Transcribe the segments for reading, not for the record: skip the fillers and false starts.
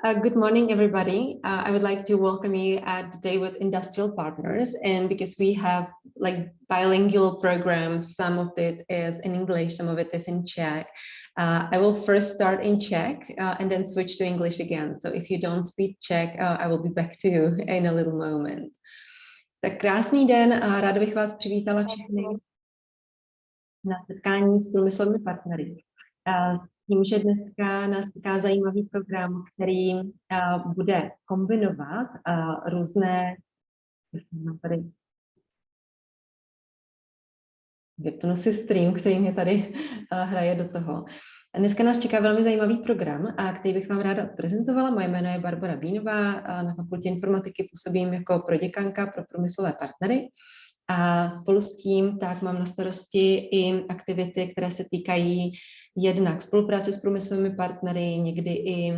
Good morning, everybody. I would like to welcome you at the Day with Industrial Partners. And because we have like bilingual programs, some of it is in English, some of it is in Czech. I will first start in Czech and then switch to English again. So if you don't speak Czech, I will be back to you in a little moment. Tak krásný den a ráda bych vás přivítala všechny na setkání s průmyslovými partnery. Tím, že dneska nás čeká zajímavý program, který bude kombinovat různé, tady vypnu si stream, který mě tady hraje do toho. Dneska nás čeká velmi zajímavý program, který bych vám ráda prezentovala. Moje jméno je Barbora Bínová, na Fakultě informatiky působím jako proděkanka pro průmyslové partnery. A spolu s tím tak mám na starosti i aktivity, které se týkají jednak spolupráce s průmyslovými partnery, někdy i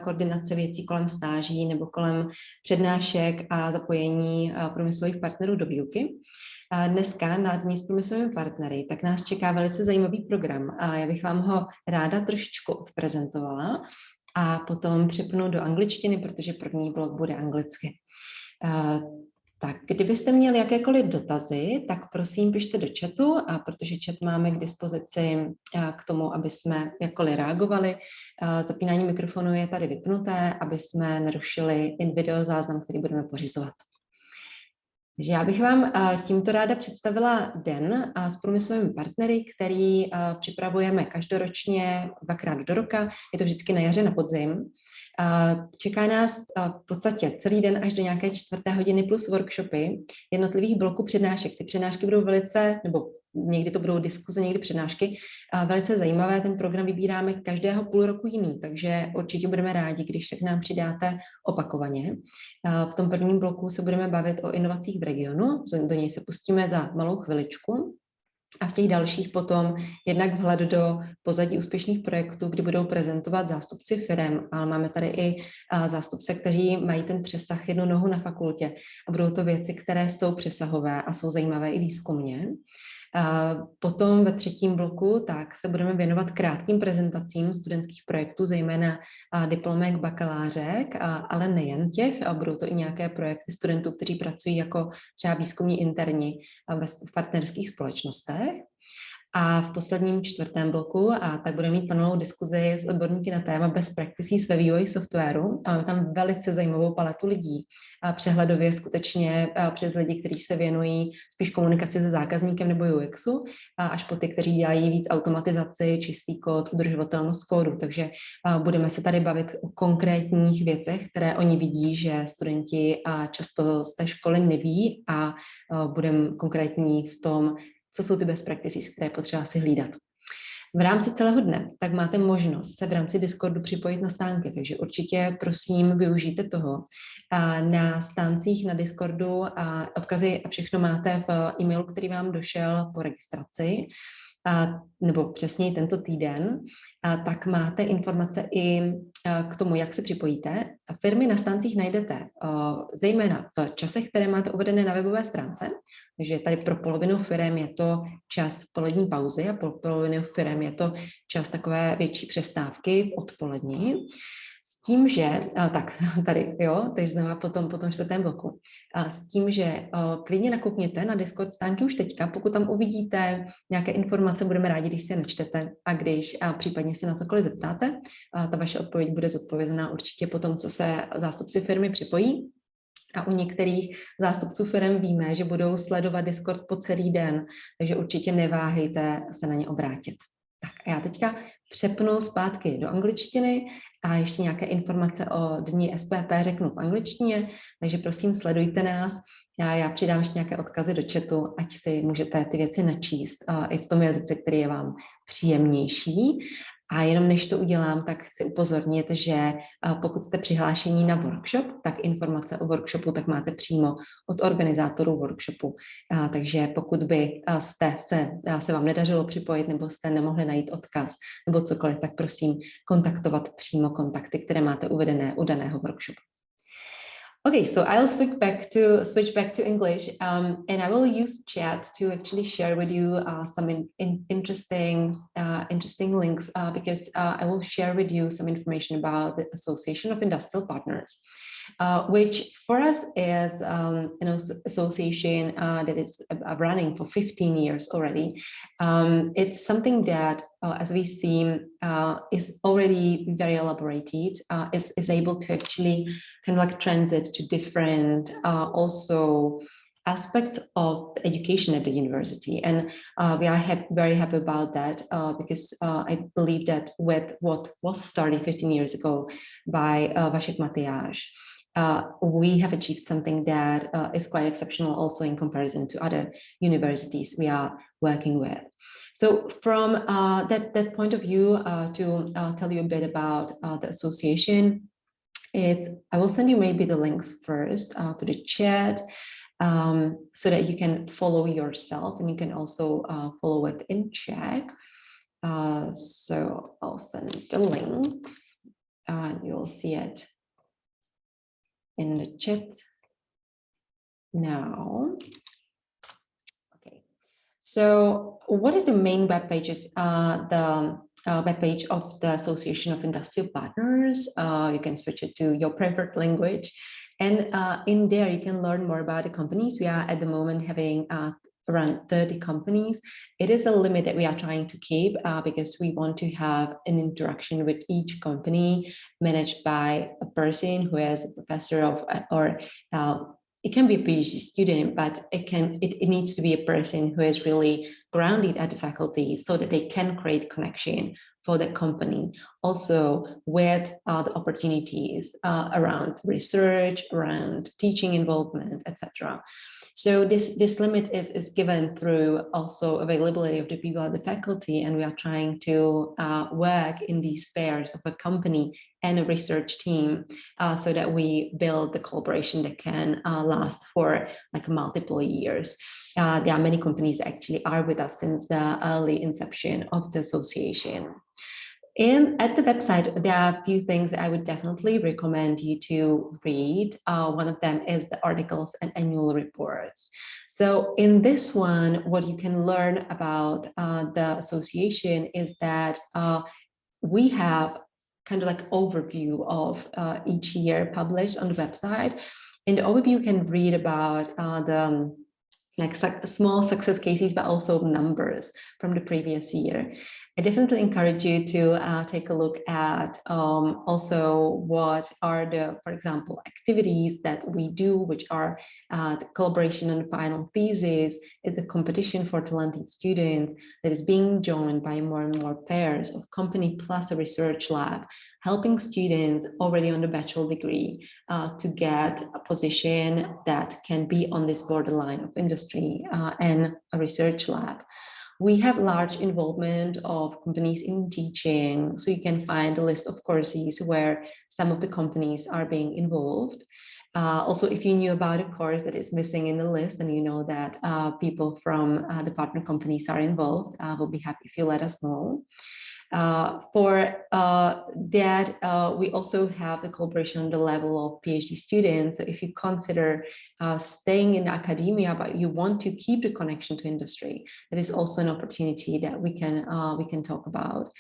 koordinace věcí kolem stáží nebo kolem přednášek a zapojení průmyslových partnerů do výuky. Dneska na Dní s průmyslovými partnery tak nás čeká velice zajímavý program a já bych vám ho ráda trošičku odprezentovala a potom přepnu do angličtiny, protože první blok bude anglicky. Tak, kdybyste měli jakékoliv dotazy, tak prosím pište do chatu, a protože chat máme k dispozici k tomu, aby jsme jakkoliv reagovali. Zapínání mikrofonu je tady vypnuté, aby jsme nerušili videozáznam, který budeme pořizovat. Takže já bych vám tímto ráda představila den s průmyslovými partnery, který připravujeme každoročně 2krát do roka. Je to vždycky na jaře, na podzim. Čeká nás v podstatě celý den až do nějaké 4. hodiny plus workshopy jednotlivých bloků přednášek. Ty přednášky budou velice, nebo někdy to budou diskuze, někdy přednášky, velice zajímavé. Ten program vybíráme každého půl roku jiný, takže určitě budeme rádi, když se k nám přidáte opakovaně. V tom prvním bloku se budeme bavit o inovacích v regionu, do něj se pustíme za malou chviličku. A v těch dalších potom jednak vhled do pozadí úspěšných projektů, kdy budou prezentovat zástupci firem, ale máme tady i zástupce, kteří mají ten přesah jednu nohu na fakultě a budou to věci, které jsou přesahové a jsou zajímavé i výzkumně. Potom ve třetím bloku tak se budeme věnovat krátkým prezentacím studentských projektů, zejména diplomek, bakalářek, ale nejen těch. Budou to i nějaké projekty studentů, kteří pracují jako třeba výzkumní interni v partnerských společnostech. A v posledním 4. bloku tak budeme mít panelovou diskuzi s odborníky na téma best practices ve vývoji softwaru. Máme tam velice zajímavou paletu lidí. Přehledově skutečně přes lidi, kteří se věnují spíš komunikaci se zákazníkem nebo UXu, až po ty, kteří dělají víc automatizaci, čistý kód, udržovatelnost kódu. Takže budeme se tady bavit o konkrétních věcech, které oni vidí, že studenti často z té školy neví, a budeme konkrétní v tom, co jsou ty best practices, které potřeba si hlídat. V rámci celého dne tak máte možnost se v rámci Discordu připojit na stánky, takže určitě prosím využijte toho. Na stáncích na Discordu odkazy a všechno máte v e-mailu, který vám došel po registraci, nebo přesněji tento týden, tak máte informace i k tomu, jak se připojíte. Firmy na stáncích najdete zejména v časech, které máte uvedené na webové stránce, takže tady pro polovinu firem je to čas polední pauzy a pro polovinu firem je to čas takové větší přestávky v odpolední. S tím, že, tak tady, jo, takže znamená potom 4. bloku. S tím, že klidně nakoukněte na Discord stánky už teďka, pokud tam uvidíte nějaké informace, budeme rádi, když si je načtete a když případně se na cokoliv zeptáte. Ta vaše odpověď bude zodpovězená určitě po tom, co se zástupci firmy připojí. A u některých zástupců firm víme, že budou sledovat Discord po celý den, takže určitě neváhejte se na ně obrátit. Tak a já teďka přepnu zpátky do angličtiny a ještě nějaké informace o Dni SPP řeknu v angličtině, takže prosím sledujte nás. Já přidám ještě nějaké odkazy do chatu, ať si můžete ty věci načíst i v tom jazyce, který je vám příjemnější. A jenom než to udělám, tak chci upozornit, že pokud jste přihlášení na workshop, tak informace o workshopu tak máte přímo od organizátorů workshopu. Takže pokud by se vám nedařilo připojit nebo jste nemohli najít odkaz nebo cokoliv, tak prosím kontaktovat přímo kontakty, které máte uvedené u daného workshopu. Okay, so I'll switch back to English, and I will use chat to actually share with you some interesting links, because I will share with you some information about the Association of Industrial Partners, which for us is an association that is running for 15 years already. It's something that, as we see, is already very elaborated, is able to actually kind of like transit to different also aspects of education at the university. And we are very happy about that, because I believe that with what was started 15 years ago by Vašek Matyáš, we have achieved something that is quite exceptional also in comparison to other universities we are working with. So from that point of view, to tell you a bit about the association, I will send you maybe the links first to the chat, so that you can follow yourself, and you can also follow it in chat. So I'll send the links, and you will see it in the chat now. Okay, so what is the main web pages? The web page of the Association of Industrial Partners. You can switch it to your preferred language, and in there you can learn more about the companies. We are at the moment having around 30 companies. It is a limit that we are trying to keep, because we want to have an interaction with each company managed by a person who is a professor of, or it can be a PhD student, but it needs to be a person who is really grounded at the faculty, so that they can create connection for the company, also with the opportunities around research, around teaching involvement, etc. So this limit is given through also availability of the people at the faculty, and we are trying to work in these pairs of a company and a research team, so that we build the collaboration that can last for like multiple years. There are many companies that actually are with us since the early inception of the association. And at the website, there are a few things I would definitely recommend you to read. One of them is the articles and annual reports. So in this one, what you can learn about the association is that we have kind of like overview of each year published on the website. In the overview, you can read about the like small success cases, but also numbers from the previous year. I definitely encourage you to take a look at also what are the, for example, activities that we do, which are the collaboration on the final thesis, is the competition for talented students that is being joined by more and more pairs of company plus a research lab, helping students already on the bachelor degree to get a position that can be on this borderline of industry and a research lab. We have large involvement of companies in teaching, so you can find a list of courses where some of the companies are being involved. Also, if you knew about a course that is missing in the list and you know that people from the partner companies are involved, we'll be happy if you let us know. For that, we also have the collaboration on the level of PhD students. So if you consider staying in academia, but you want to keep the connection to industry, that is also an opportunity that we can talk about.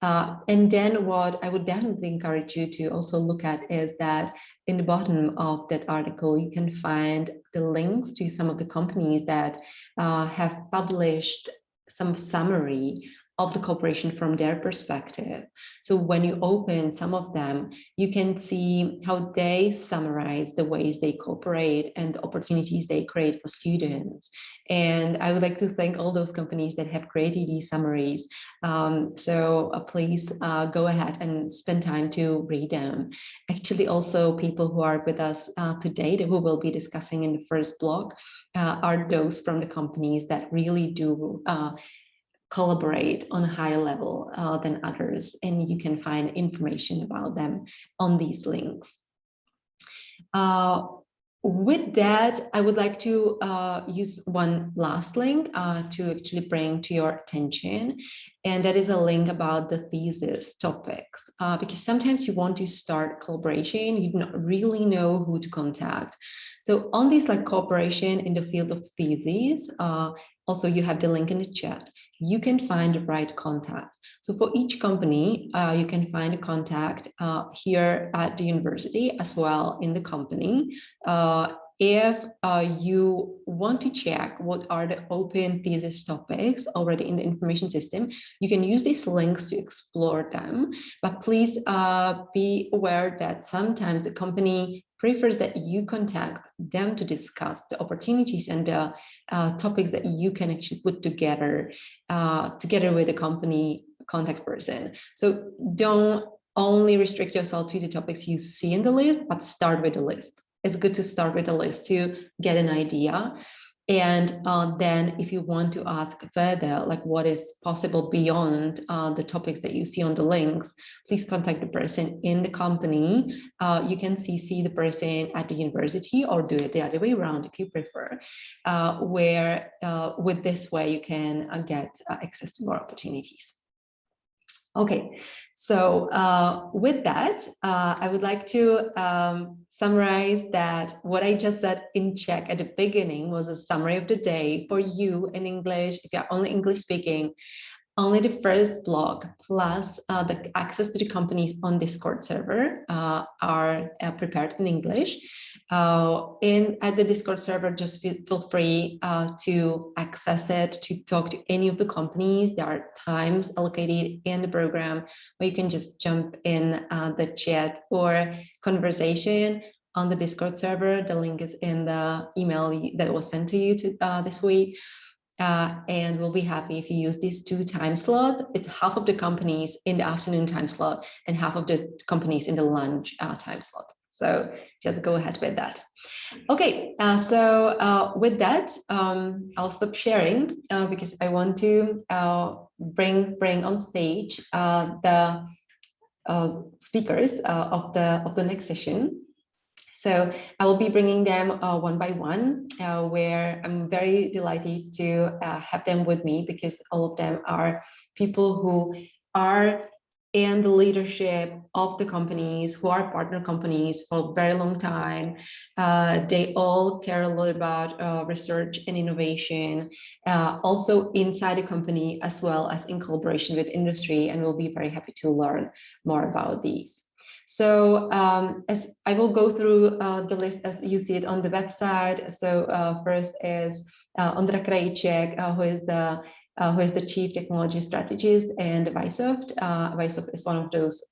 And then what I would definitely encourage you to also look at is that in the bottom of that article, you can find the links to some of the companies that have published some summary of the cooperation from their perspective. So when you open some of them, you can see how they summarize the ways they cooperate and the opportunities they create for students. And I would like to thank all those companies that have created these summaries. So please go ahead and spend time to read them. Actually, also people who are with us today, who will be discussing in the first block, are those from the companies that really do collaborate on a higher level than others, and you can find information about them on these links. With that, I would like to use one last link to actually bring to your attention. And that is a link about the thesis topics, because sometimes you want to start collaboration, you do not really know who to contact. So on this like cooperation in the field of theses, also you have the link in the chat, you can find the right contact. So for each company, you can find a contact here at the university as well in the company. If you want to check what are the open thesis topics already in the information system, you can use these links to explore them. But please be aware that sometimes the company prefers that you contact them to discuss the opportunities and the topics that you can actually put together with the company contact person. So don't only restrict yourself to the topics you see in the list, but start with the list. It's good to start with a list to get an idea. And then if you want to ask further, like what is possible beyond the topics that you see on the links, please contact the person in the company. You can CC the person at the university or do it the other way around if you prefer, where with this way you can get access to more opportunities. Okay, so with that, I would like to summarize that what I just said in Czech at the beginning was a summary of the day for you in English. If you're only English speaking, only the first block plus the access to the companies on Discord server are prepared in English. At the Discord server, just feel free to access it, to talk to any of the companies. There are times allocated in the program where you can just jump in the chat or conversation on the Discord server. The link is in the email that was sent to you this week. And we'll be happy if you use these 2 time slots. It's half of the companies in the afternoon time slot and half of the companies in the lunch time slot. So just go ahead with that. Okay, so with that, I'll stop sharing because I want to bring on stage the speakers of the next session. So I will be bringing them one by one, where I'm very delighted to have them with me because all of them are people who are in the leadership of the companies, who are partner companies for a very long time. They all care a lot about research and innovation, also inside the company as well as in collaboration with industry, and we'll be very happy to learn more about these. So as I will go through the list as you see it on the website. So first is Ondra Krajicek, who is the Chief Technology Strategist in Vysoft. Vysoft is one of those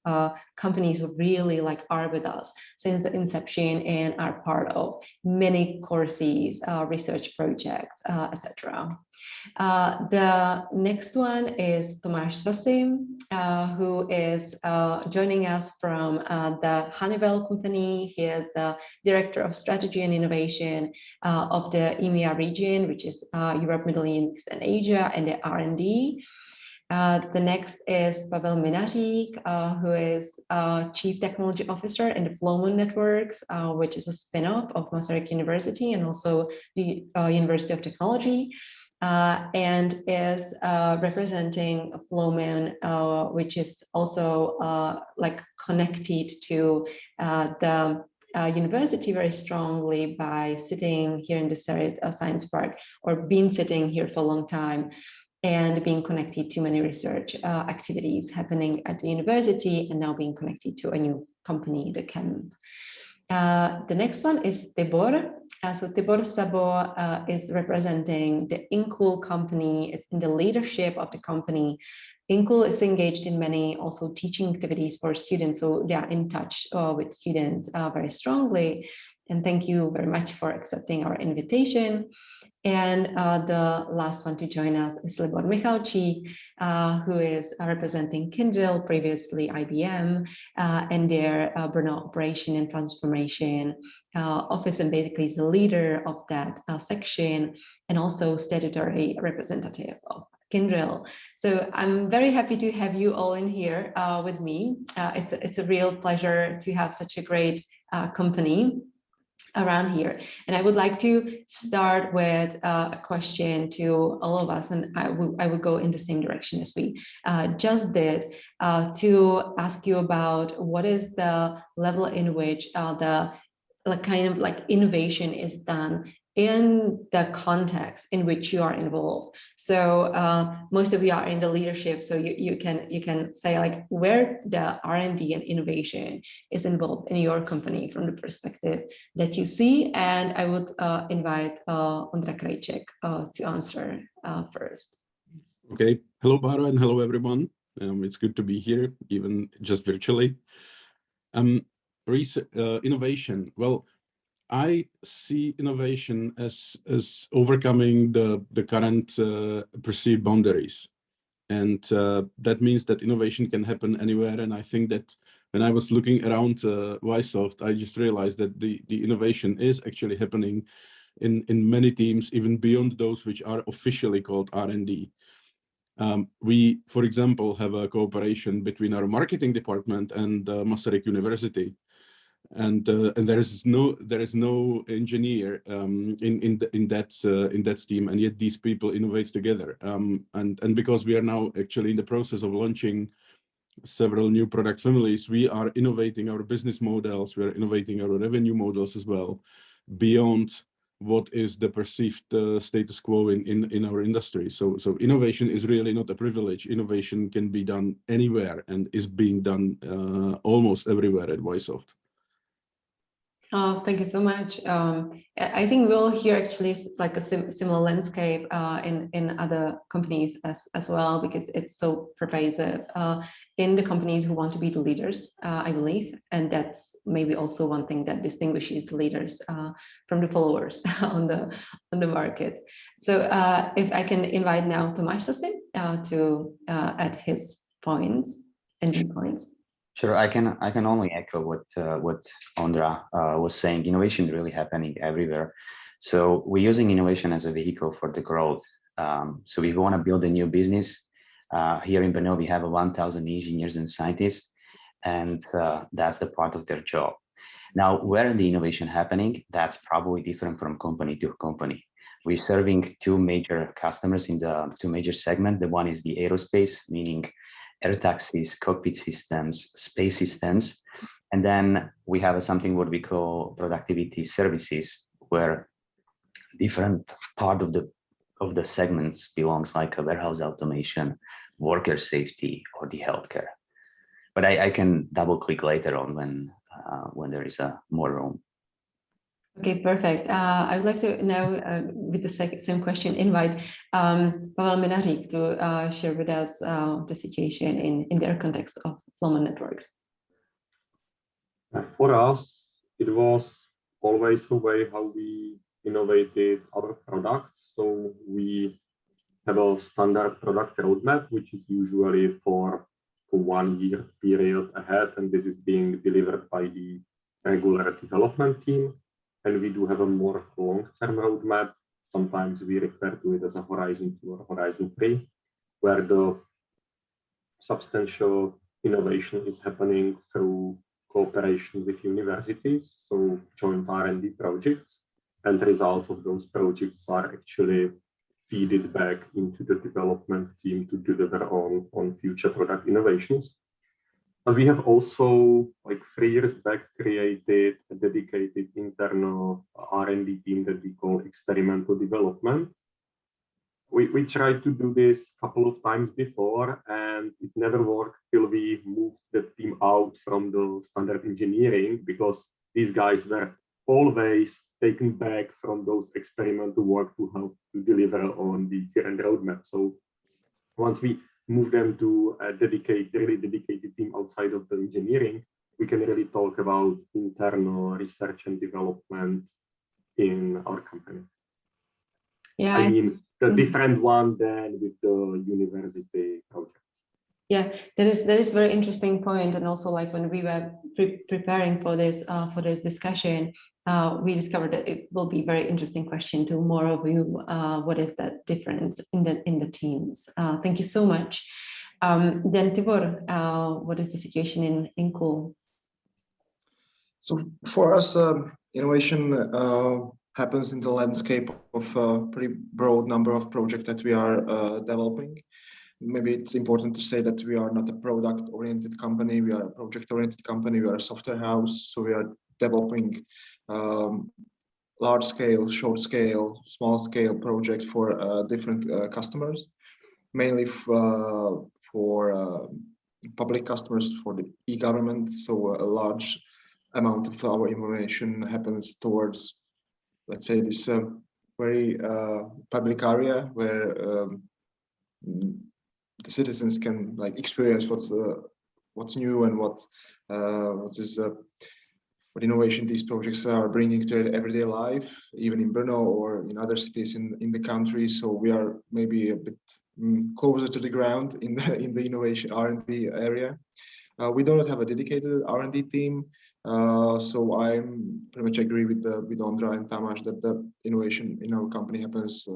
companies who really are with us since the inception and are part of many courses, research projects, etc. The next one is Tomáš Sasi, who is joining us from the Honeywell company. He is the Director of Strategy and Innovation of the EMEA region, which is Europe, Middle East, and Asia, and the R&D. The next is Pavel Minařík, who is Chief Technology Officer in the Flowmon Networks, which is a spin-off of Masaryk University and also the University of Technology. And is representing Flowmon, which is also connected to the university very strongly by sitting here in the Sered Science Park, or been sitting here for a long time, and being connected to many research activities happening at the university, and now being connected to a new company, the ChemMP. The next one is Tibor. So Tibor Sabo is representing the INCUL company, is in the leadership of the company. INCUL is engaged in many also teaching activities for students, so they are in touch with students very strongly. And thank you very much for accepting our invitation. And the last one to join us is Libor Michalčík, who is representing Kyndryl, previously IBM, and their Brno Operation and Transformation Office, and basically is the leader of that section and also statutory representative of Kyndryl. So I'm very happy to have you all in here with me. It's a real pleasure to have such a great company. around here. And I would like to start with a question to all of us, and I would go in the same direction as we just did, to ask you about what is the level in which the kind of like innovation is done in the context in which you are involved. So most of you are in the leadership, so you can say like where the R&D and innovation is involved in your company from the perspective that you see. And I would invite Ondra Krajček to answer first. Okay, hello Bára, and hello everyone. It's good to be here, even just virtually. Innovation. Well, I see innovation as overcoming the current perceived boundaries. And that means that innovation can happen anywhere. And I think that when I was looking around Vysoft, I just realized that the innovation is actually happening in many teams, even beyond those which are officially called R&D. We, for example, have a cooperation between our marketing department and Masaryk University. And there is no engineer in that team, and yet these people innovate together. And because we are now actually in the process of launching several new product families, we are innovating our business models, we are innovating our revenue models as well, beyond what is the perceived status quo in our industry. So innovation is really not a privilege. Innovation can be done anywhere and is being done almost everywhere at Vysoft. Thank you so much. I think we'll hear actually like a similar landscape in other companies as well, because it's so pervasive in the companies who want to be the leaders, I believe. And that's maybe also one thing that distinguishes the leaders from the followers on the market. So if I can invite now Tomáš Sasy to add his points and viewpoints. Sure, I can only echo what Ondra was saying. Innovation is really happening everywhere. So we're using innovation as a vehicle for the growth. So we want to build a new business. Here in Brno, we have 1,000 engineers and scientists, and that's the part of their job. Now, where the innovation happening, that's probably different from company to company. We're serving two major customers in the two major segments. The one is the aerospace, meaning air taxis, cockpit systems, space systems. And then we have something what we call productivity services, where different part of the segments belongs, like a warehouse automation, worker safety, or the healthcare. But I can double click later on when there is more room. Okay, perfect. I would like to now, with the same question, invite Pavel Minařík to share with us the situation in their context of Flowman Networks. For us, it was always a way how we innovated our products. So we have a standard product roadmap, which is usually for 1 year period ahead, and this is being delivered by the regular development team. And we do have a more long-term roadmap. Sometimes we refer to it as a Horizon 2 or Horizon 3, where the substantial innovation is happening through cooperation with universities, so joint R&D projects, and the results of those projects are actually feeded back into the development team to deliver on future product innovations. But we have also, like 3 years back, created a dedicated internal R&D team that we call experimental development. We tried to do this a couple of times before, and it never worked till we moved the team out from the standard engineering, because these guys were always taken back from those experimental work to help to deliver on the current roadmap. So once we move them to a really dedicated team outside of the engineering, we can really talk about internal research and development in our company. Yeah, I mean, the different one than with the university projects. Yeah, that is very interesting point. And also, like when we were preparing for this discussion, we discovered that it will be a very interesting question to more of you. What is that difference in the teams? Thank you so much. Then Tibor, what is the situation in KUL? So for us, innovation happens in the landscape of a pretty broad number of projects that we are developing. Maybe it's important to say that we are not a product-oriented company, we are a project-oriented company, we are a software house, so we are developing large-scale, short-scale, small-scale projects for different customers, mainly for public customers, for the e-government. So a large amount of our innovation happens towards, let's say, this very public area where the citizens can like experience what's new and what innovation these projects are bringing to their everyday life, even in Brno or in other cities in the country. So we are maybe a bit closer to the ground in the innovation R&D area. We do not have a dedicated R&D team, so I'm pretty much agree with Ondra and Tamas that the innovation in our company happens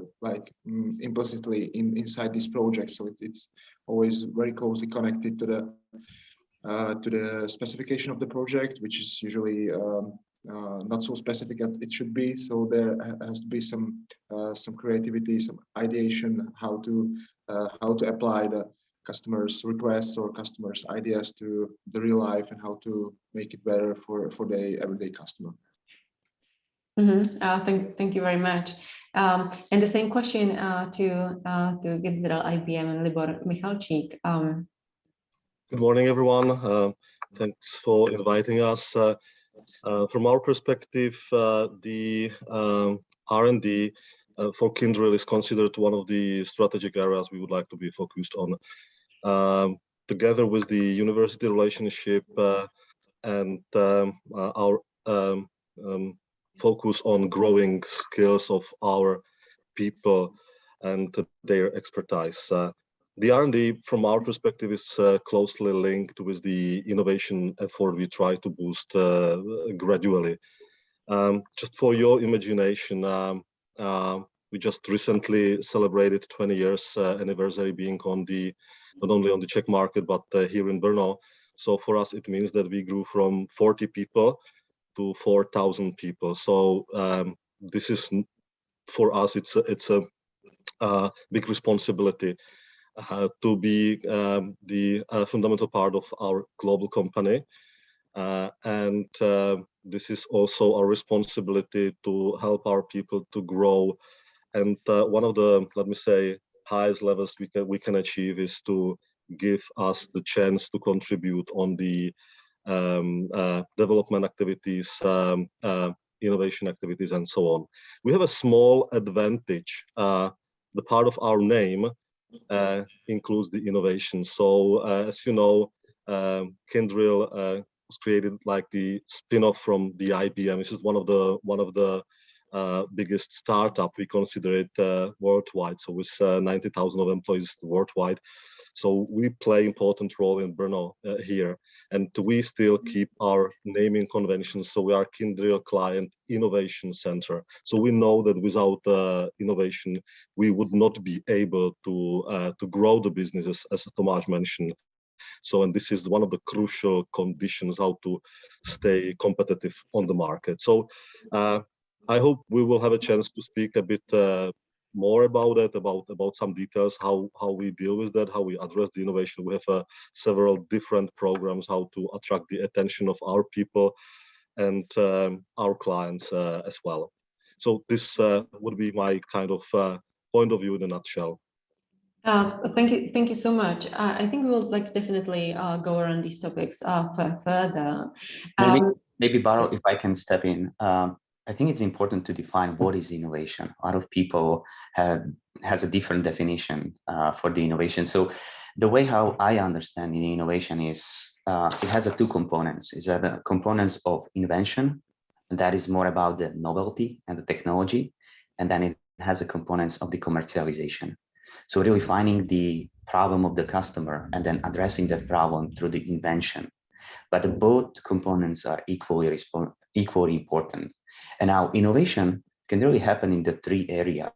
implicitly inside these projects. So it's always very closely connected to the specification of the project, which is usually not so specific as it should be. So there has to be some creativity, some ideation, how to apply the customers' requests or customers' ideas to the real life and how to make it better for the everyday customer. Thank you very much. And the same question to General IBM and Libor Michalčík. Good morning, everyone. Thanks for inviting us. From our perspective, the R&D for Kyndryl is considered one of the strategic areas we would like to be focused on. Together with the university relationship and our focus on growing skills of our people and their expertise. The R&D, from our perspective, is closely linked with the innovation effort we try to boost gradually. Just for your imagination, we just recently celebrated 20 years anniversary being on not only on the Czech market, but here in Brno. So for us, it means that we grew from 40 people to 4,000 people. So this is, for us, it's a big responsibility to be the fundamental part of our global company. And this is also our responsibility to help our people to grow. And one of the, let me say, highest levels we can achieve is to give us the chance to contribute on the development activities, innovation activities, and so on. We have a small advantage. The part of our name includes the innovation. So as you know, Kyndryl was created like the spin-off from the IBM. This is one of the biggest startup. We consider it worldwide. So with 90,000 of employees worldwide. So we play important role in Brno here, and we still keep our naming conventions. So we are Kyndryl Client Innovation Center. So we know that without innovation, we would not be able to grow the businesses, as Tomáš mentioned. So, and this is one of the crucial conditions how to stay competitive on the market. So I hope we will have a chance to speak a bit more about it, about some details, how we deal with that, how we address the innovation. We have several different programs how to attract the attention of our people and our clients as well. So this would be my kind of point of view in a nutshell. Thank you so much. I think we will definitely go around these topics further. Maybe Baro, if I can step in. I think it's important to define what is innovation. A lot of people has a different definition for the innovation. So the way how I understand innovation is it has two components. It's the components of invention, and that is more about the novelty and the technology, and then it has the components of the commercialization. So really finding the problem of the customer and then addressing that problem through the invention. But both components are equally important. And now innovation can really happen in the three areas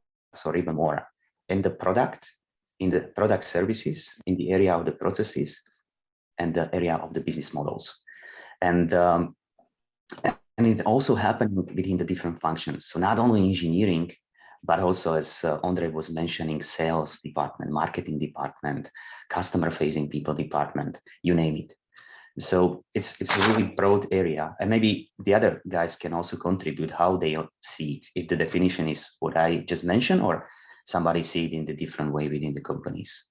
or even more: in the product services, in the area of the processes, and the area of the business models. And And it also happened within the different functions. So not only engineering, but also, as Andre was mentioning, sales department, marketing department, customer facing people department, you name it. So it's a really broad area, and maybe the other guys can also contribute how they see it, if the definition is what I just mentioned, or somebody see it in the different way within the companies.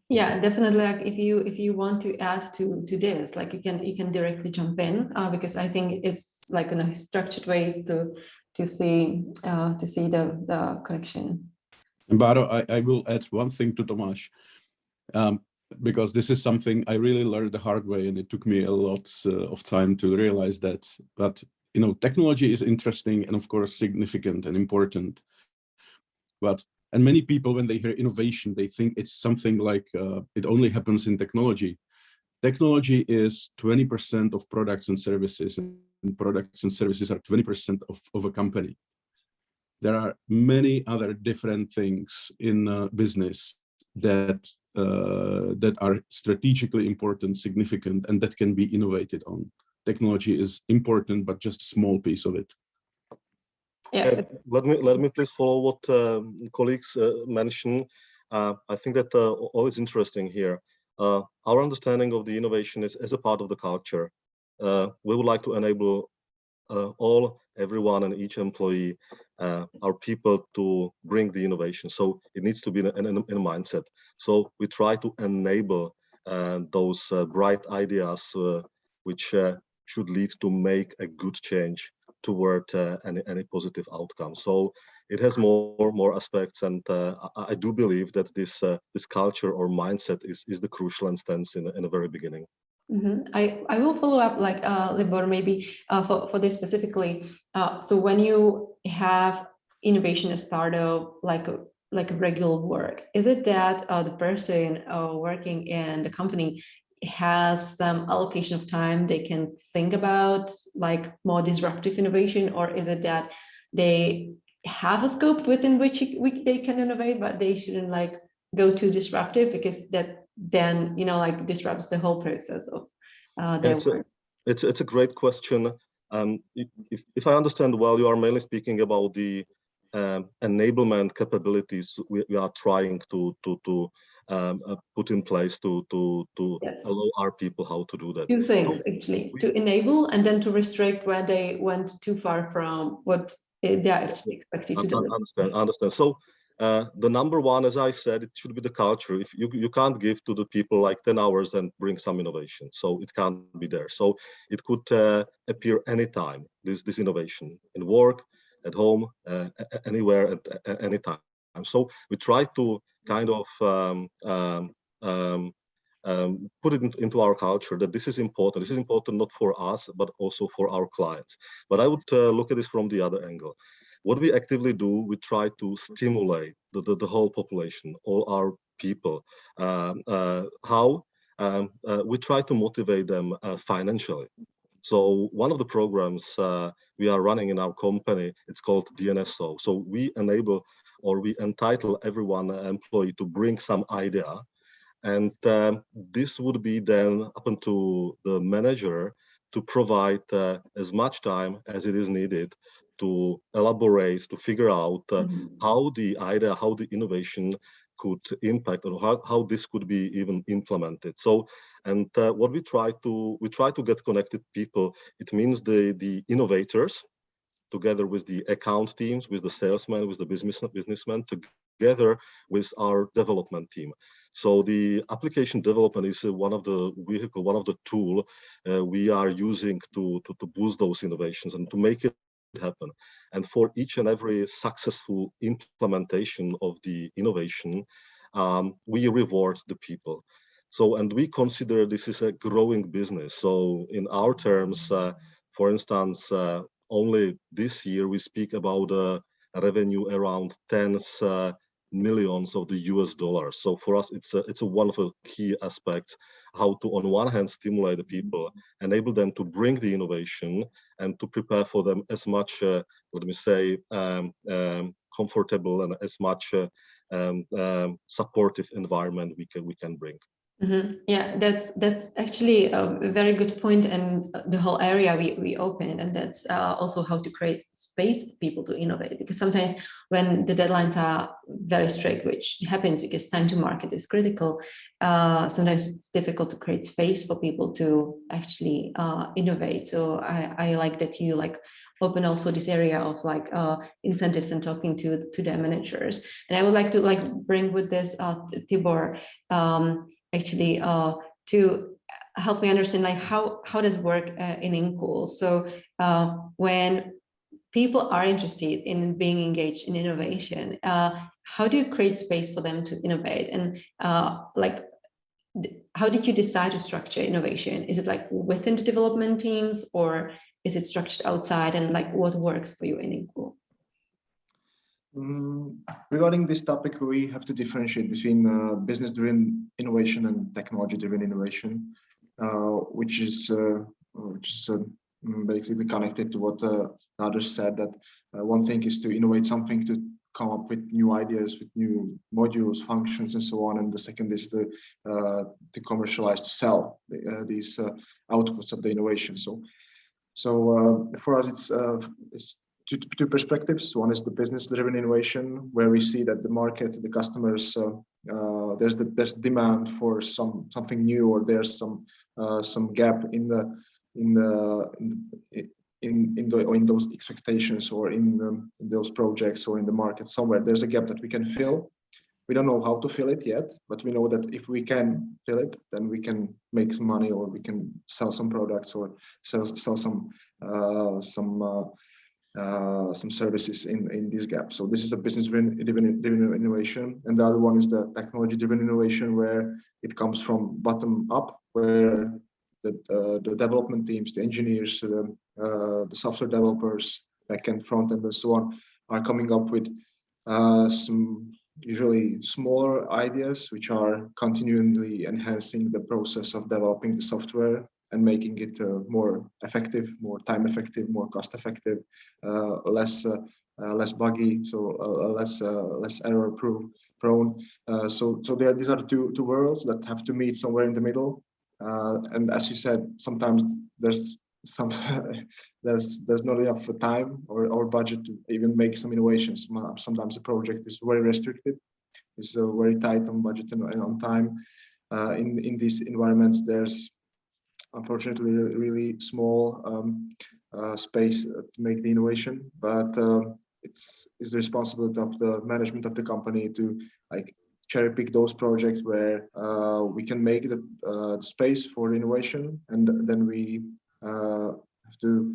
Yeah, definitely. Like if you want to add to this, like you can directly jump in, because I think it's like structured ways to see the connection. And Baro, I will add one thing to Tomáš, because this is something I really learned the hard way, and it took me a lot of time to realize that. But technology is interesting and of course significant and important. And many people, when they hear innovation, they think it's something like it only happens in technology. Technology is 20% of products and services, and products and services are 20% of a company. There are many other different things in business that are strategically important, significant, and that can be innovated on. Technology is important, but just a small piece of it. Yeah. Let me please follow what colleagues mentioned. I think that all is interesting here. Our understanding of the innovation is as a part of the culture. We would like to enable everyone and each employee, our people, to bring the innovation. So it needs to be in a mindset. So we try to enable those bright ideas which should lead to make a good change toward any positive outcome. So it has more aspects, and I do believe that this culture or mindset is the crucial instance in the very beginning. Mm-hmm. I will follow up, like Libor, maybe for this specifically. So when you have innovation as part of like a regular work, is it that the person working in the company has some allocation of time they can think about like more disruptive innovation, or is it that they have a scope within which they can innovate, but they shouldn't like go too disruptive, because that then like disrupts the whole process of their work? It's a great question. If I understand well, you are mainly speaking about the enablement capabilities we are trying to put in place to Yes. allow our people how to do that. Two things, actually, to enable and then to restrict where they went too far from what they are actually expected to do. Understand. So the number one, as I said, it should be the culture. If you can't give to the people like 10 hours and bring some innovation, so it can't be there. So it could appear anytime, this innovation, in work, at home, anywhere, at any time. So we try to kind of put it into our culture that this is important. This is important not for us, but also for our clients. But I would look at this from the other angle. What we actively do, we try to stimulate the whole population, all our people. How? We try to motivate them financially. So one of the programs we are running in our company, it's called DNSO. So we enable, or we entitle everyone employee to bring some idea. And this would be then up to the manager to provide as much time as it is needed to elaborate, to figure out how the idea, how the innovation could impact, or how this could be even implemented. So, and what we try to get connected people. It means the innovators, together with the account teams, with the salesmen, with the businessmen, together with our development team. So the application development is one of the vehicle, one of the tool we are using to boost those innovations and to make it happen. And for each and every successful implementation of the innovation, we reward the people. So, and we consider this is a growing business. So in our terms, for instance, only this year we speak about a revenue around tens millions of the US dollars. So for us, it's a one of the key aspects, how to, on one hand, stimulate the people, enable them to bring the innovation, and to prepare for them as much, let me say, comfortable and as much supportive environment we can bring. Yeah, that's actually a very good point, and the whole area we opened, and that's also how to create space for people to innovate. Because sometimes when the deadlines are very strict, which happens because time to market is critical, sometimes it's difficult to create space for people to actually innovate. So I like that you like open also this area of like incentives and talking to their managers. And I would like to like bring with this Tibor. Actually to help me understand like how does it work in INCOOL. So when people are interested in being engaged in innovation, how do you create space for them to innovate? And like how did you decide to structure innovation? Is it like within the development teams, or is it structured outside, and like what works for you in INCOOL? Regarding this topic, we have to differentiate between business-driven innovation and technology-driven innovation, which is basically connected to what others said. That one thing is to innovate something to come up with new ideas, with new modules, functions, and so on, and the second is to commercialize, to sell these outputs of the innovation. So for us, it's two perspectives. One is the business-driven innovation, where we see that the market, the customers, there's demand for something new, or there's some gap in those expectations, or in those projects, or in the market somewhere. There's a gap that we can fill. We don't know how to fill it yet, but we know that if we can fill it, then we can make some money, or we can sell some products, or sell some services in this gap. So this is a business-driven innovation, and the other one is the technology-driven innovation, where it comes from bottom up, where the development teams, the engineers, the software developers, backend, frontend, and so on, are coming up with some usually smaller ideas, which are continually enhancing the process of developing the software and making it more effective, more time effective, more cost effective, less buggy, so less error prone. So these are the two worlds that have to meet somewhere in the middle. And as you said, sometimes there's not enough time or budget to even make some innovations. Sometimes the project is very restricted, it's very tight on budget and on time. In these environments, there's unfortunately really small space to make the innovation, but it's the responsibility of the management of the company to like cherry pick those projects where we can make the space for innovation, and then we have to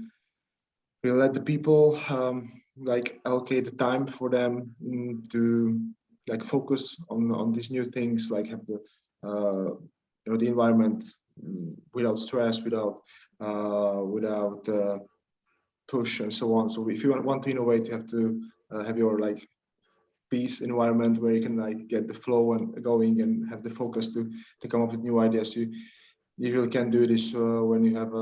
let the people like allocate the time for them to like focus on these new things, like have the the environment without stress, without push, and so on. So if you want to innovate, you have to have your like peace environment where you can like get the flow and going and have the focus to come up with new ideas. You usually can do this when you have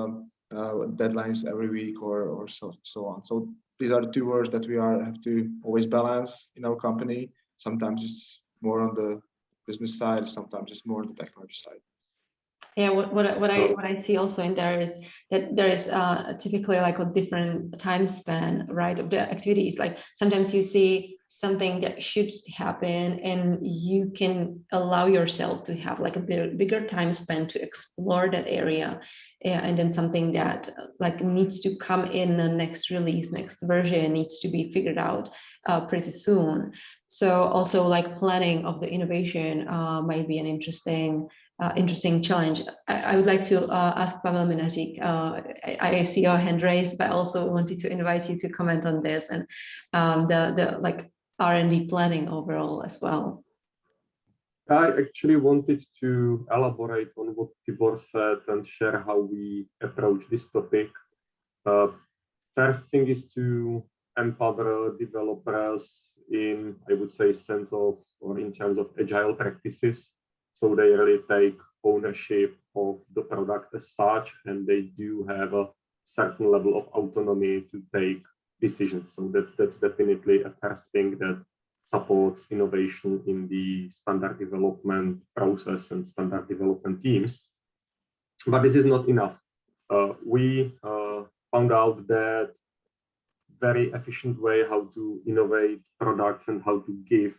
deadlines every week or so on. So these are the two words that we have to always balance in our company. Sometimes it's more on the business side, sometimes it's more on the technology side. Yeah, what I see also in there is that there is typically like a different time span, right, of the activities. Like sometimes you see something that should happen, and you can allow yourself to have like a bigger time span to explore that area, and then something that like needs to come in the next release, next version needs to be figured out pretty soon. So also like planning of the innovation might be an interesting challenge. I would like to ask Pavel Minařík. I see your hand raised, but I also wanted to invite you to comment on this and the like R&D planning overall as well. I actually wanted to elaborate on what Tibor said and share how we approach this topic. First thing is to empower developers in, I would say, sense of or in terms of agile practices. So they really take ownership of the product as such, and they do have a certain level of autonomy to take decisions. So that's definitely a first thing that supports innovation in the standard development process and standard development teams. But this is not enough. We found out that very efficient way how to innovate products and how to give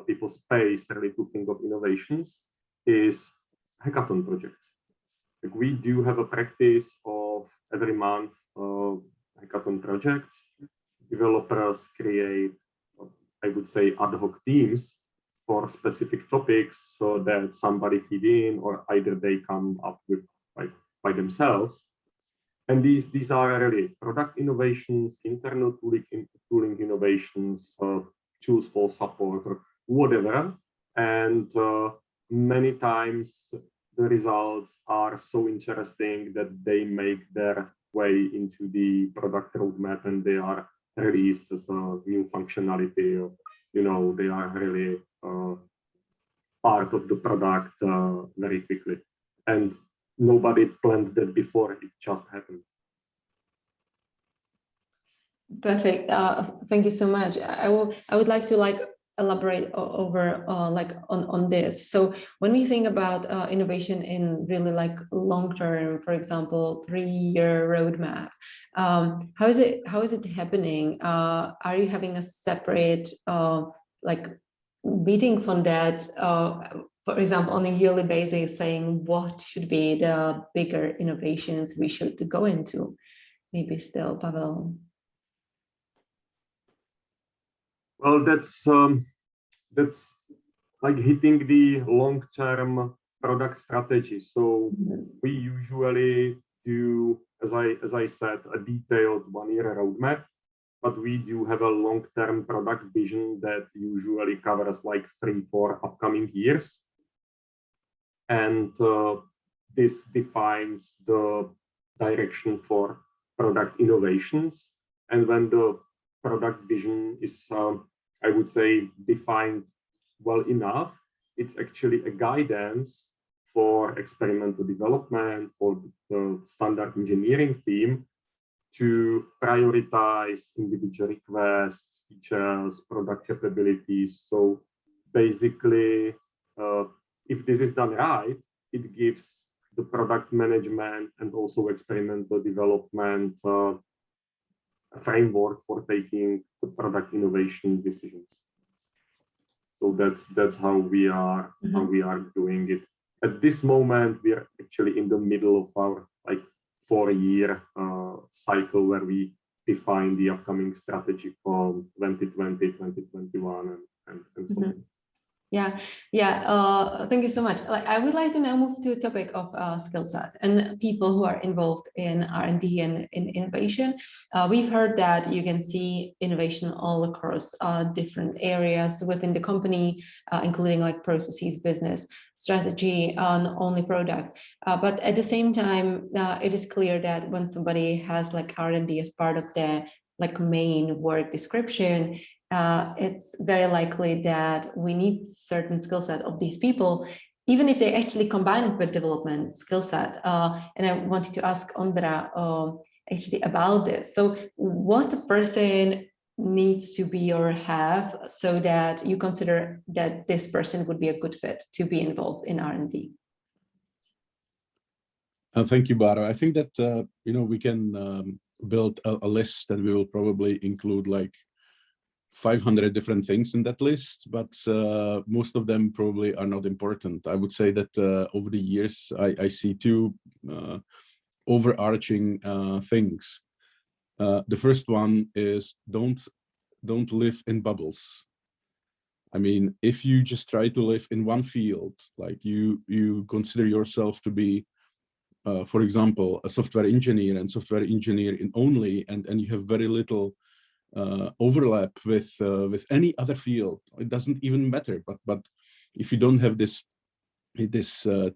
people space really to think of innovations is hackathon projects. Like we do have a practice of every month hackathon projects. Developers create, I would say, ad hoc teams for specific topics so that somebody feed in or either they come up with by themselves. And these are really product innovations, internal tooling innovations, tools for support or whatever. And many times the results are so interesting that they make their way into the product roadmap and they are released as a new functionality. Or, you know, they are really part of the product very quickly. And nobody planned that before, it just happened. Perfect. Thank you so much. I would like to elaborate over on this. So when we think about innovation in really long term, for example, 3-year roadmap, how is it happening? Are you having a separate meetings on that? For example, on a yearly basis, saying what should be the bigger innovations we should go into? Maybe still, Pavel. Well, that's like hitting the long-term product strategy. So we usually do, as I said, a detailed 1-year roadmap, but we do have a long-term product vision that usually covers like 3-4 upcoming years. And this defines the direction for product innovations. And when the product vision is, I would say, defined well enough, it's actually a guidance for experimental development, for the standard engineering team to prioritize individual requests, features, product capabilities. So basically, if this is done right, it gives the product management and also experimental development a framework for taking the product innovation decisions. So that's how we are doing it. At this moment, we are actually in the middle of our 4-year cycle where we define the upcoming strategy for 2020, 2021, and so on. Yeah. Thank you so much. I would like to now move to the topic of skill set and people who are involved in R&D and in innovation. We've heard that you can see innovation all across different areas within the company, including processes, business, strategy, not only product. But at the same time, it is clear that when somebody has R&D as part of their main work description, it's very likely that we need certain skill set of these people, even if they actually combine it with development skill set. And I wanted to ask Ondra actually about this. So what a person needs to be or have so that you consider that this person would be a good fit to be involved in R&D? Thank you, Bara. I think that we can build a list that we will probably include 500 different things in that list, but most of them probably are not important. I would say that over the years, I see 2 overarching things. The first one is don't live in bubbles. I mean, if you just try to live in one field, you consider yourself to be, for example, a software engineer and software engineer in only, and you have very little overlap with any other field. It doesn't even matter. But if you don't have this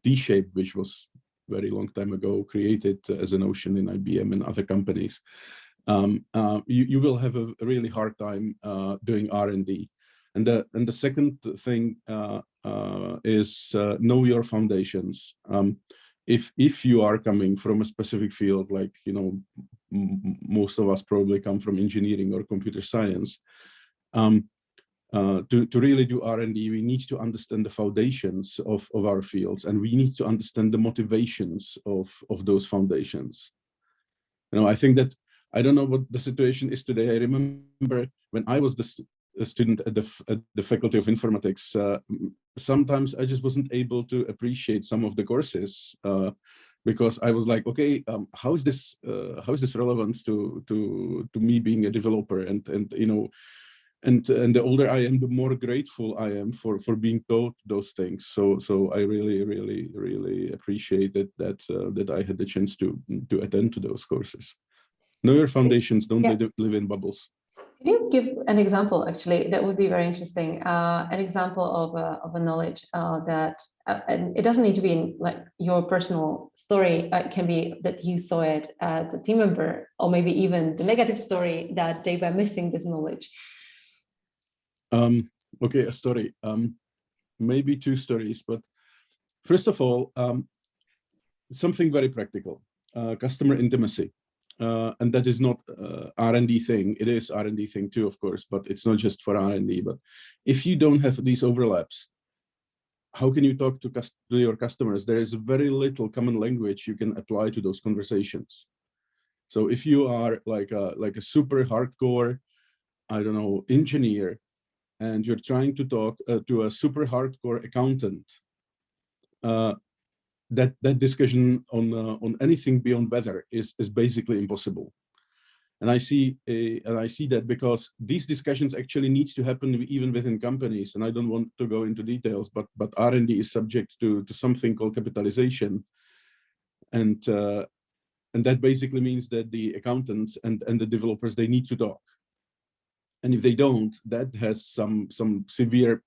T-shape, which was very long time ago created as a notion in IBM and other companies, you will have a really hard time doing R&D. And the second thing is know your foundations. If you are coming from a specific field, most of us probably come from engineering or computer science, to really do R&D, we need to understand the foundations of our fields, and we need to understand the motivations of those foundations. I think that, I don't know what the situation is today. I remember when I was a student at the Faculty of Informatics, sometimes I just wasn't able to appreciate some of the courses because I was like, okay, how is this relevant to me being a developer? And the older I am, the more grateful I am for being taught those things. So I really appreciate that I had the chance to attend to those courses. Know your foundations, don't live in bubbles. Can you give an example? Actually, that would be very interesting. An example of a knowledge that, and it doesn't need to be in like your personal story. It can be that you saw it as a team member, or maybe even the negative story that they were missing this knowledge. Okay, a story. Maybe two stories, but first of all, something very practical: customer intimacy. And that is not R&D thing. It is R&D thing too, of course, but it's not just for R&D. But if you don't have these overlaps, how can you talk to your customers? There is very little common language you can apply to those conversations. So if you are like a super hardcore, I don't know, engineer, and you're trying to talk to a super hardcore accountant, that discussion on anything beyond weather is basically impossible. And I see that because these discussions actually need to happen even within companies. And I don't want to go into details, but R&D is subject to something called capitalization, and that basically means that the accountants and the developers, they need to talk. And if they don't, that has some severe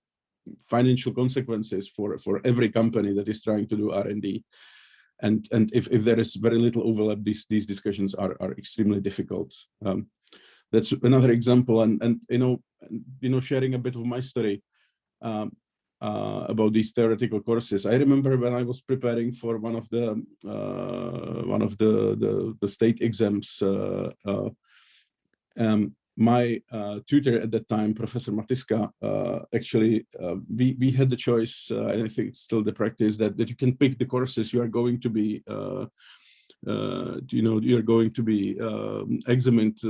financial consequences for every company that is trying to do R&D. And if there is very little overlap, these discussions are extremely difficult. That's another example. And sharing a bit of my story about these theoretical courses. I remember when I was preparing for one of the state exams, my tutor at that time, Professor Matiska, actually, we had the choice, and I think it's still the practice, that you can pick the courses you are going to be, you're going to be examined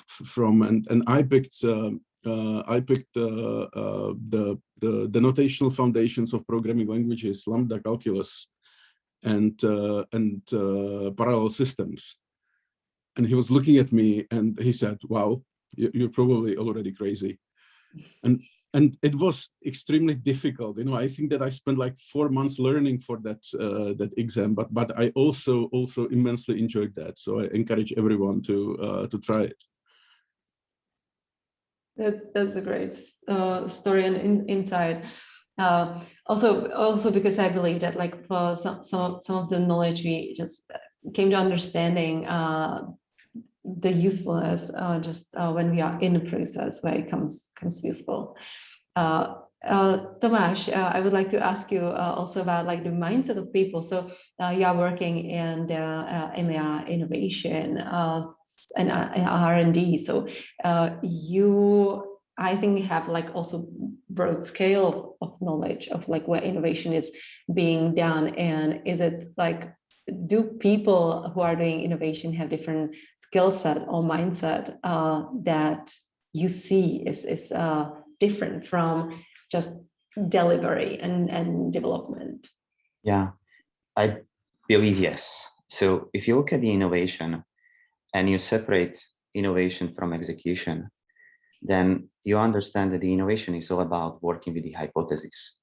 from, and I picked the notational foundations of programming languages, lambda, calculus, and parallel systems. And he was looking at me and he said, "Wow, you're probably already crazy." And it was extremely difficult. I think that I spent like 4 months learning for that exam, but I also immensely enjoyed that. So I encourage everyone to try it. That's a great story and insight. Also because I believe that like for some of the knowledge we just came to understanding the usefulness when we are in the process where it comes useful. Tomáš, I would like to ask you also about like the mindset of people. So you are working in the EMEA innovation and R&D. So you, I think, have like also broad scale of knowledge of like where innovation is being done. And is it like, do people who are doing innovation have different skill set or mindset that you see is different from just delivery and development? Yeah, I believe yes. So if you look at the innovation and you separate innovation from execution, then you understand that the innovation is all about working with the hypothesis.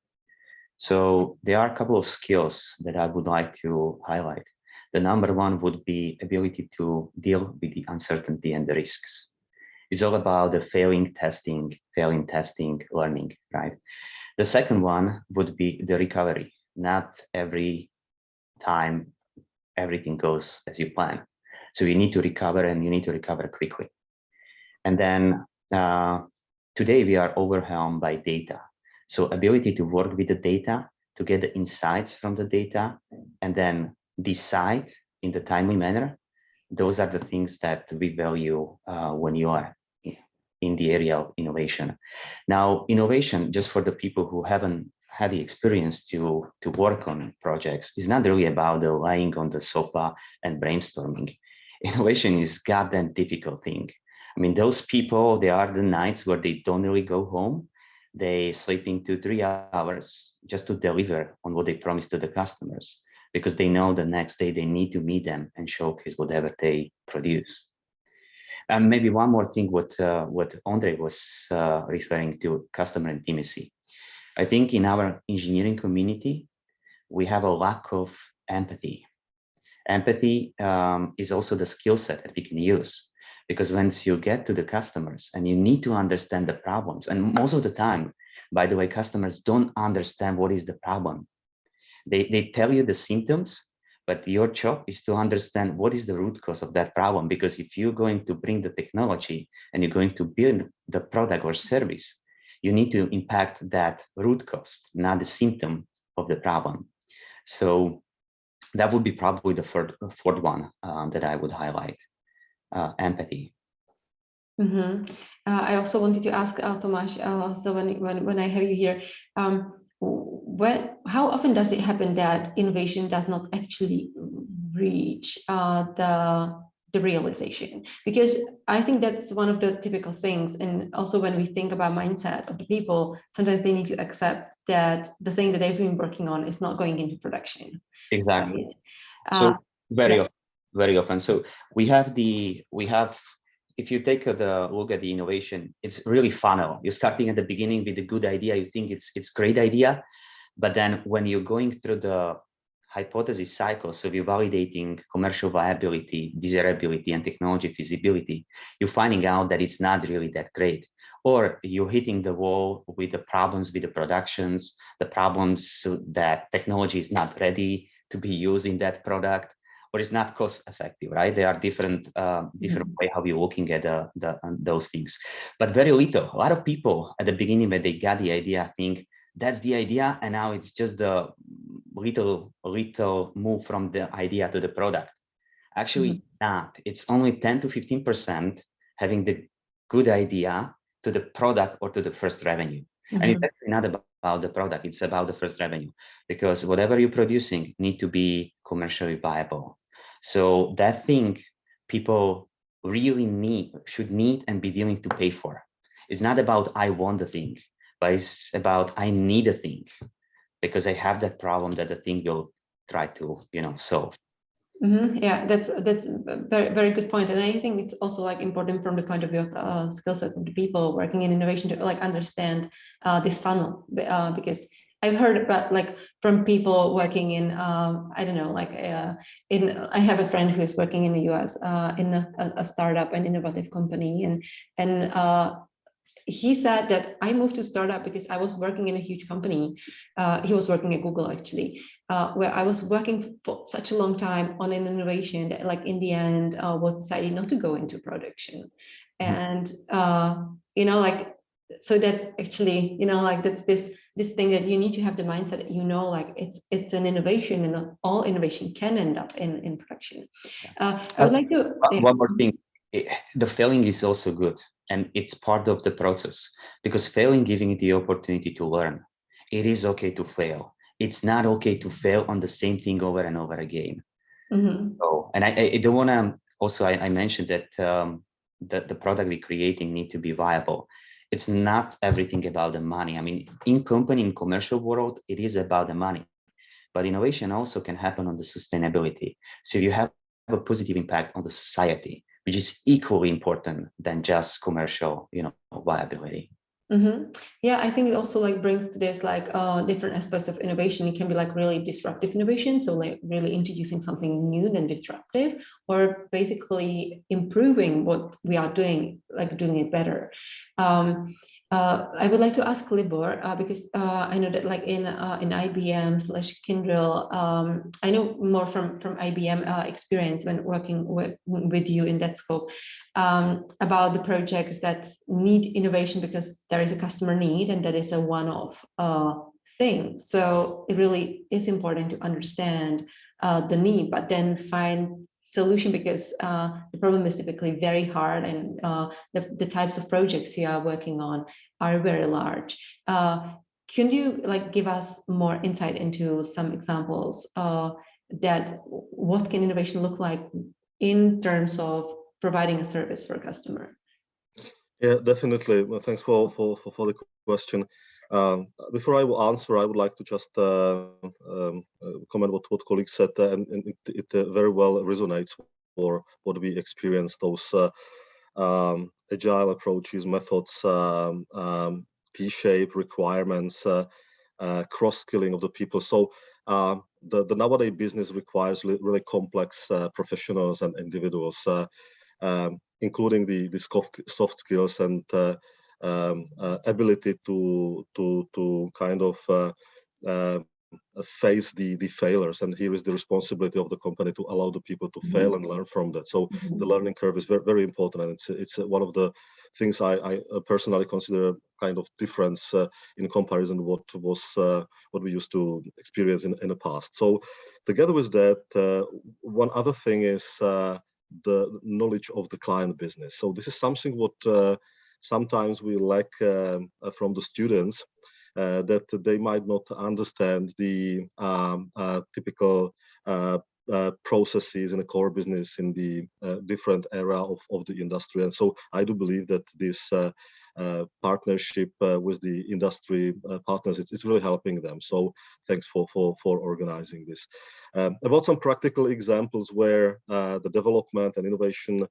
So there are a couple of skills that I would like to highlight. The number one would be ability to deal with the uncertainty and the risks. It's all about the failing testing, learning, right? The second one would be the recovery. Not every time everything goes as you plan. So you need to recover, and you need to recover quickly. And then today we are overwhelmed by data. So ability to work with the data, to get the insights from the data, and then decide in the timely manner. Those are the things that we value when you are in the area of innovation. Now, innovation, just for the people who haven't had the experience to work on projects, is not really about the lying on the sofa and brainstorming. Innovation is goddamn difficult thing. I mean, those people, there are the nights where they don't really go home. They sleeping 2-3 hours just to deliver on what they promised to the customers, because they know the next day they need to meet them and showcase whatever they produce. And maybe one more thing, what Ondrej was referring to, customer intimacy. I think in our engineering community, we have a lack of empathy. Empathy is also the skill set that we can use, because once you get to the customers and you need to understand the problems, and most of the time, by the way, customers don't understand what is the problem. They tell you the symptoms, but your job is to understand what is the root cause of that problem. Because if you're going to bring the technology and you're going to build the product or service, you need to impact that root cause, not the symptom of the problem. So that would be probably the fourth one that I would highlight, empathy. Mm-hmm. I also wanted to ask Tomáš, so when I have you here, how often does it happen that innovation does not actually reach the realization? Because I think that's one of the typical things. And also when we think about mindset of the people, sometimes they need to accept that the thing that they've been working on is not going into production. Exactly. Right? So very often. So we have, if you take a look at the innovation, it's really funnel. You're starting at the beginning with a good idea. You think it's great idea, but then when you're going through the hypothesis cycle, so you're validating commercial viability, desirability, and technology feasibility, you're finding out that it's not really that great. Or you're hitting the wall with the problems with the productions, the problems that technology is not ready to be used in that product, or it's not cost effective, right? There are different way how you're looking at those things. But very little, a lot of people at the beginning when they got the idea think that's the idea, and now it's just the little move from the idea to the product. Actually not. It's only 10 to 15% having the good idea to the product or to the first revenue. And it's actually not about the product, it's about the first revenue, because whatever you're producing need to be commercially viable. So that thing people really should need and be willing to pay for. It's not about I want the thing, but it's about I need a thing, because I have that problem that the thing will try to, solve. Yeah, that's a very, very good point. And I think it's also like important from the point of view of skill set of the people working in innovation to like understand this funnel, because I've heard about like from people working in I don't know, like I have a friend who is working in the US in a startup, an innovative company, and he said that I moved to startup because I was working in a huge company. He was working at Google actually, where I was working for such a long time on an innovation that like in the end was decided not to go into production. And, like, so that's actually, like that's this thing that you need to have the mindset that, like it's an innovation and not all innovation can end up in production. I would like to. One more thing, the failing is also good. And it's part of the process, because failing, giving you the opportunity to learn. It is okay to fail. It's not okay to fail on the same thing over and over again. So, and I don't want to, also I mentioned that the product we're creating need to be viable. It's not everything about the money. I mean, in commercial world, it is about the money, but innovation also can happen on the sustainability. So you have a positive impact on the society, which is equally important than just commercial, viability. Yeah, I think it also like brings to this like different aspects of innovation. It can be like really disruptive innovation, so like really introducing something new and disruptive, or basically improving what we are doing, like doing it better. I would like to ask Libor because I know that like in IBM/Kyndryl, I know more from IBM experience when working with you in that scope about the projects that need innovation because there is a customer need and that is a one-off thing. So it really is important to understand the need, but then find solution, because the problem is typically very hard, and the types of projects you are working on are very large. Can you give us more insight into some examples that what can innovation look like in terms of providing a service for a customer? Yeah, definitely. Well, thanks for the question. Before I will answer, I would like to just comment what colleagues said, and it very well resonates for what we experience, those agile approaches, methods, T-shape requirements, cross-skilling of the people. So the nowadays business requires really complex professionals and individuals, including the soft skills and ability to kind of face the failures. And here is the responsibility of the company to allow the people to fail and learn from that. So the learning curve is very, very important, and it's one of the things I personally consider kind of difference in comparison to what we used to experience in the past. So together with that, one other thing is the knowledge of the client business. So this is something what sometimes we lack from the students, that they might not understand the typical processes in a core business in the different area of the industry. And so I do believe that this partnership with the industry partners, it's really helping them. So thanks for organizing this. About some practical examples where the development and innovation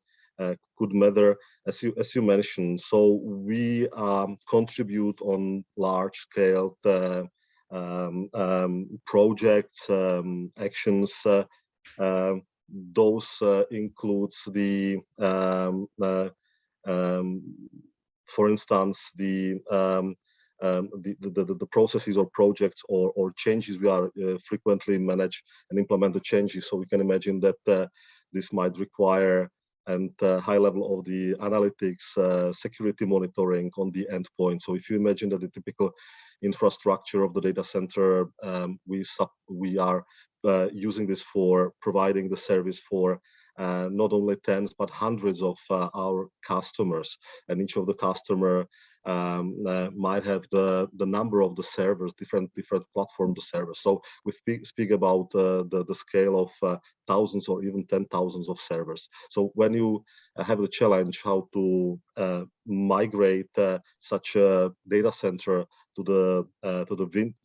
could matter, as you mentioned. So we contribute on large scale projects, actions. Those includes the for instance, the processes or projects or changes. We are frequently manage and implement the changes. So we can imagine that this might require and high level of the analytics, security monitoring on the endpoint. So if you imagine that the typical infrastructure of the data center, we are using this for providing the service for not only tens but hundreds of our customers, and each of the customer might have the number of the servers, different platform the servers. So we speak about the scale of thousands or even 10,000s of servers. So when you have the challenge how to migrate such a data center to the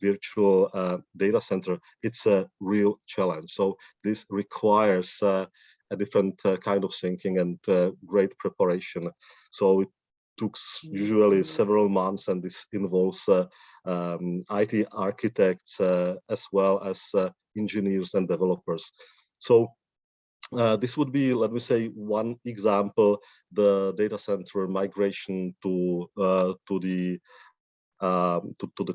virtual data center, it's a real challenge. So this requires a different kind of thinking and great preparation. So it took usually several months, and this involves IT architects as well as engineers and developers. So this would be, let me say, one example: the data center migration to the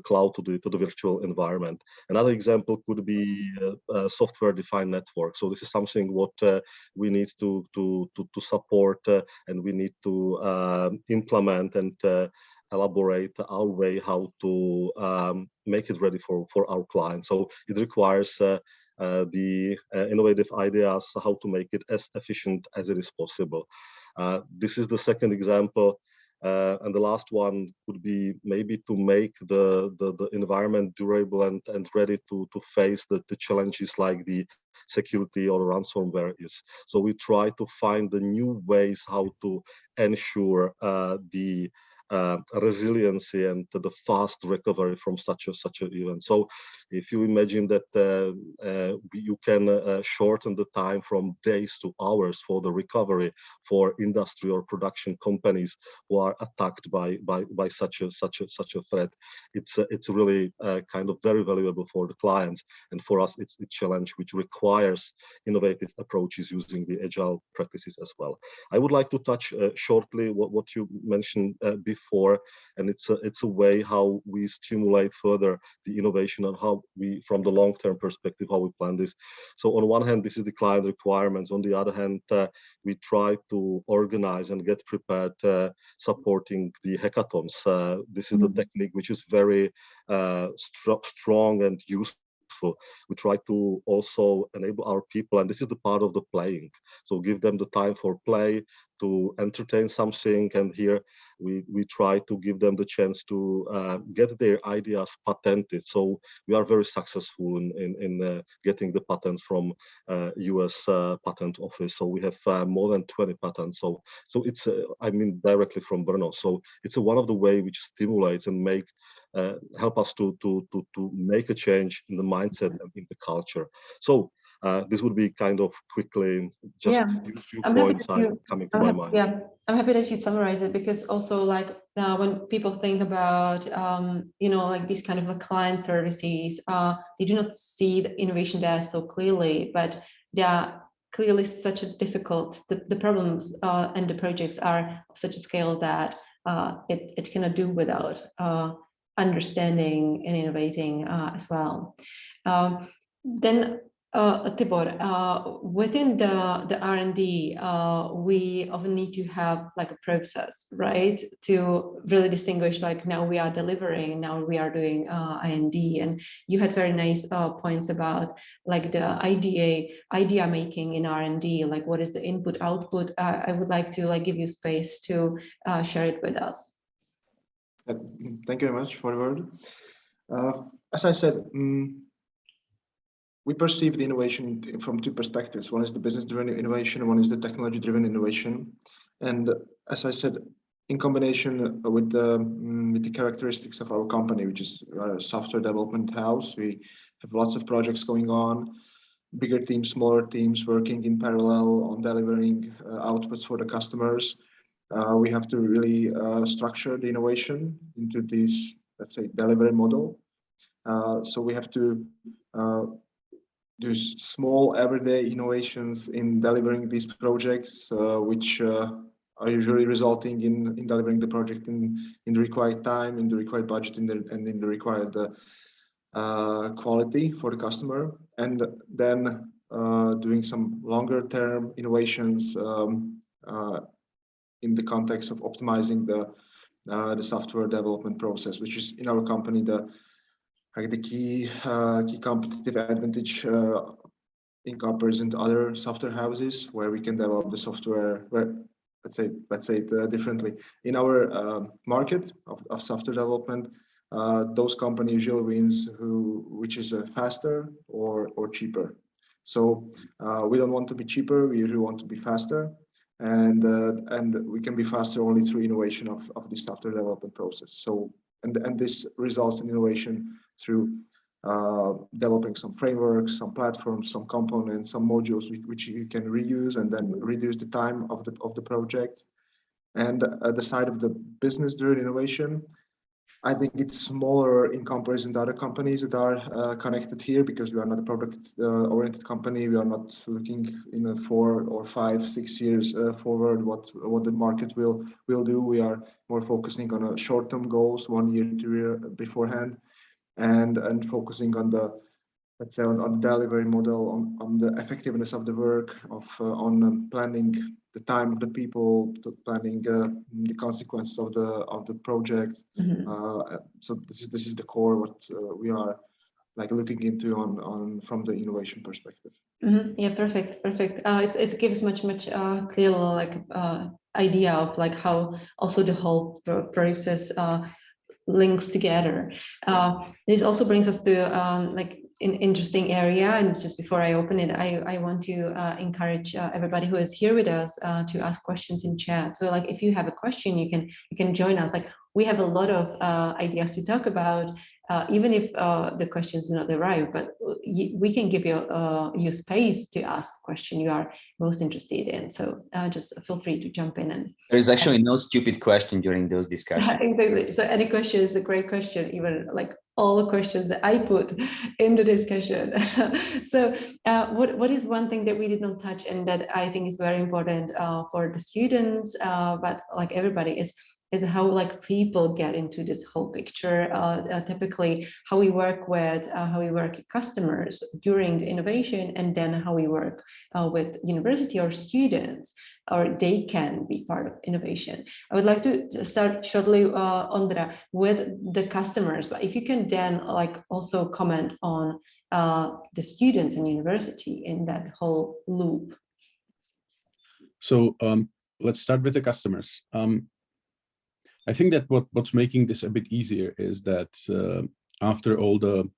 cloud, to the virtual environment. Another example could be a software-defined network. So this is something what we need to support, and we need to implement and elaborate our way how to make it ready for our clients. So it requires the innovative ideas how to make it as efficient as it is possible. This is the second example. And the last one could be maybe to make the environment durable and ready to face the challenges like the security or ransomware is. So we try to find the new ways how to ensure the resiliency and the fast recovery from such an event. So if you imagine that you can shorten the time from days to hours for the recovery for industry or production companies who are attacked by such a threat, it's really kind of very valuable for the clients, and for us it's a challenge which requires innovative approaches using the agile practices as well. I would like to touch shortly what you mentioned before, and it's a way how we stimulate further the innovation and how we, from the long-term perspective, how we plan this. So on one hand, this is the client requirements. On the other hand, we try to organize and get prepared, supporting the hackathons. This is the technique which is very strong and useful successful. We try to also enable our people, and this is the part of the playing. So give them the time for play, to entertain something, and here we try to give them the chance to get their ideas patented. So we are very successful in getting the patents from US patent office. So we have more than 20 patents. So it's I mean directly from Brno. So it's one of the way which stimulates and help us to make a change in the mindset and in the culture. So this would be kind of quickly just a few points coming to my mind. Yeah, I'm happy that you summarize it, because also like when people think about like these kind of client services, they do not see the innovation there so clearly, but they are clearly such a difficult. The problems and the projects are of such a scale that it cannot do without understanding and innovating as well. Then Tibor, within the R&D, we often need to have like a process, right, to really distinguish, like now we are delivering, now we are doing I&D, and you had very nice points about like the idea making in R&D, like what is the input output. I would like to like give you space to share it with us. Thank you very much for the word. As I said, we perceive the innovation from two perspectives. One is the business-driven innovation, one is the technology-driven innovation. And as I said, in combination with the characteristics of our company, which is a software development house, we have lots of projects going on, bigger teams, smaller teams working in parallel on delivering outputs for the customers. We have to really structure the innovation into this, let's say, delivery model. So we have to do small everyday innovations in delivering these projects, which are usually resulting in delivering the project in the required time, in the required budget, and in the required quality for the customer. And then doing some longer term innovations in the context of optimizing the software development process, which is in our company the key competitive advantage in comparison to other software houses, where we can develop the software. Where let's say it differently. In our market of software development, those companies usually wins which is faster or cheaper. So we don't want to be cheaper. We usually want to be faster. And we can be faster only through innovation of the software development process. So and this results in innovation through developing some frameworks, some platforms, some components, some modules which you can reuse and then reduce the time of the project. And at the side of the business-driven innovation, I think it's smaller in comparison to other companies that are connected here, because we are not a product-oriented company. We are not looking in a 4 or 5, 6 years forward what the market will do. We are more focusing on short-term goals, 1 year, 2 year beforehand, and focusing on the, let's say, on the delivery model, on the effectiveness of the work, on planning the time of the people, planning the consequences of the project. Mm-hmm. So this is the core what we are like looking into on from the innovation perspective. Mm-hmm. Yeah, perfect. It gives much clearer like idea of like how also the whole process links together. This also brings us to like an interesting area, and just before I open it, I want to encourage everybody who is here with us to ask questions in chat. So like if you have a question, you can join us. Like we have a lot of ideas to talk about, even if the questions do not arrive, but we can give you space to ask a question you are most interested in. So just feel free to jump in. And there is actually no stupid question during those discussions. Exactly. So any question is a great question, even like all the questions that I put in the discussion. So what is one thing that we did not touch and that I think is very important for the students, but like everybody, is is how like people get into this whole picture. Typically, how we work with customers during the innovation, and then how we work with university or students, or they can be part of innovation. I would like to start shortly, Ondra, with the customers, but if you can then like also comment on the students and university in that whole loop. So let's start with the customers. I think that what's making this a bit easier is that after all the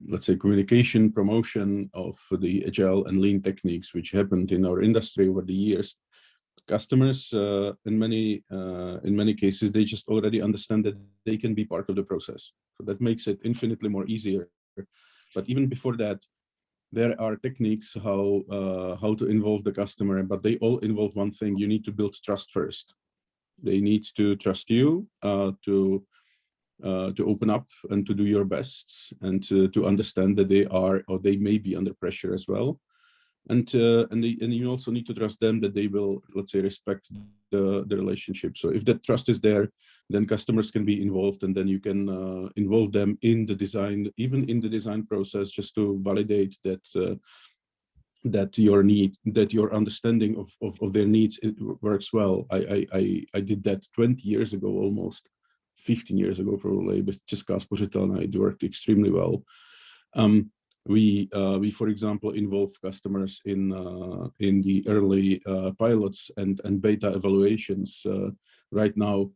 let's say communication promotion of the agile and lean techniques which happened in our industry over the years, customers in many cases they just already understand that they can be part of the process. So that makes it infinitely more easier. But even before that, there are techniques how to involve the customer, but they all involve one thing: you need to build trust first. They need to trust you to open up and to do your best, and to understand that they are, or they may be, under pressure as well. And you also need to trust them that they will, let's say, respect the relationship. So if that trust is there, then customers can be involved, and then you can involve them in the design, even in the design process, just to validate that that your understanding of their needs, it works well. I did that 20 years ago, almost 15 years ago probably, with Česká spořitelna. It worked extremely well. We for example involve customers in the early pilots and beta evaluations right now.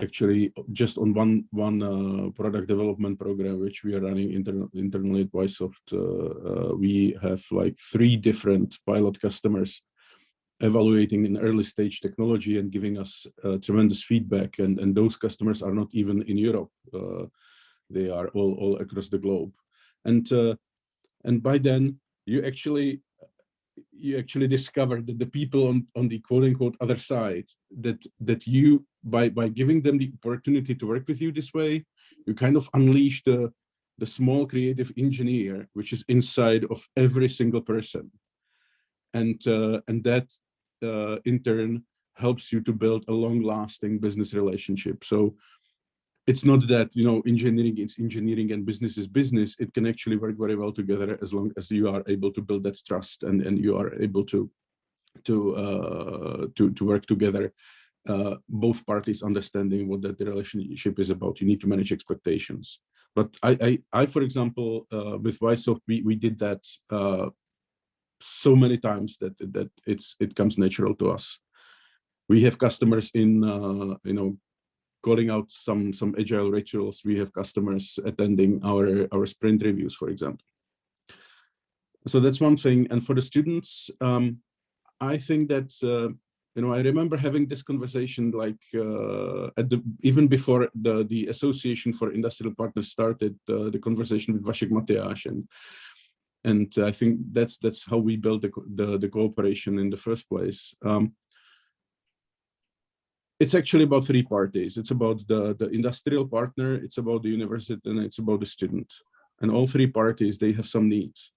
Actually, just on one product development program which we are running internally at Vysoft, we have like 3 different pilot customers evaluating an early stage technology and giving us tremendous feedback. And those customers are not even in Europe; they are all across the globe. And by then, you actually discover that the people on the quote unquote other side, that you, by giving them the opportunity to work with you this way, you kind of unleash the small creative engineer which is inside of every single person, and that in turn helps you to build a long-lasting business relationship. So it's not that, you know, engineering is engineering and business is business. It can actually work very well together as long as you are able to build that trust, and you are able to work together, both parties understanding what that the relationship is about. You need to manage expectations. But I for example, with Vysoft, we did that so many times that it comes natural to us. We have customers in you know, calling out some agile rituals. We have customers attending our sprint reviews, for example. So that's one thing. And for the students, I think that you know, I remember having this conversation like even before the Association for Industrial Partners started, the conversation with Vašek Matyáš, and I think that's how we built the cooperation in the first place. It's actually about 3 parties. It's about the industrial partner, it's about the university, and it's about the student. And all 3 parties, they have some needs.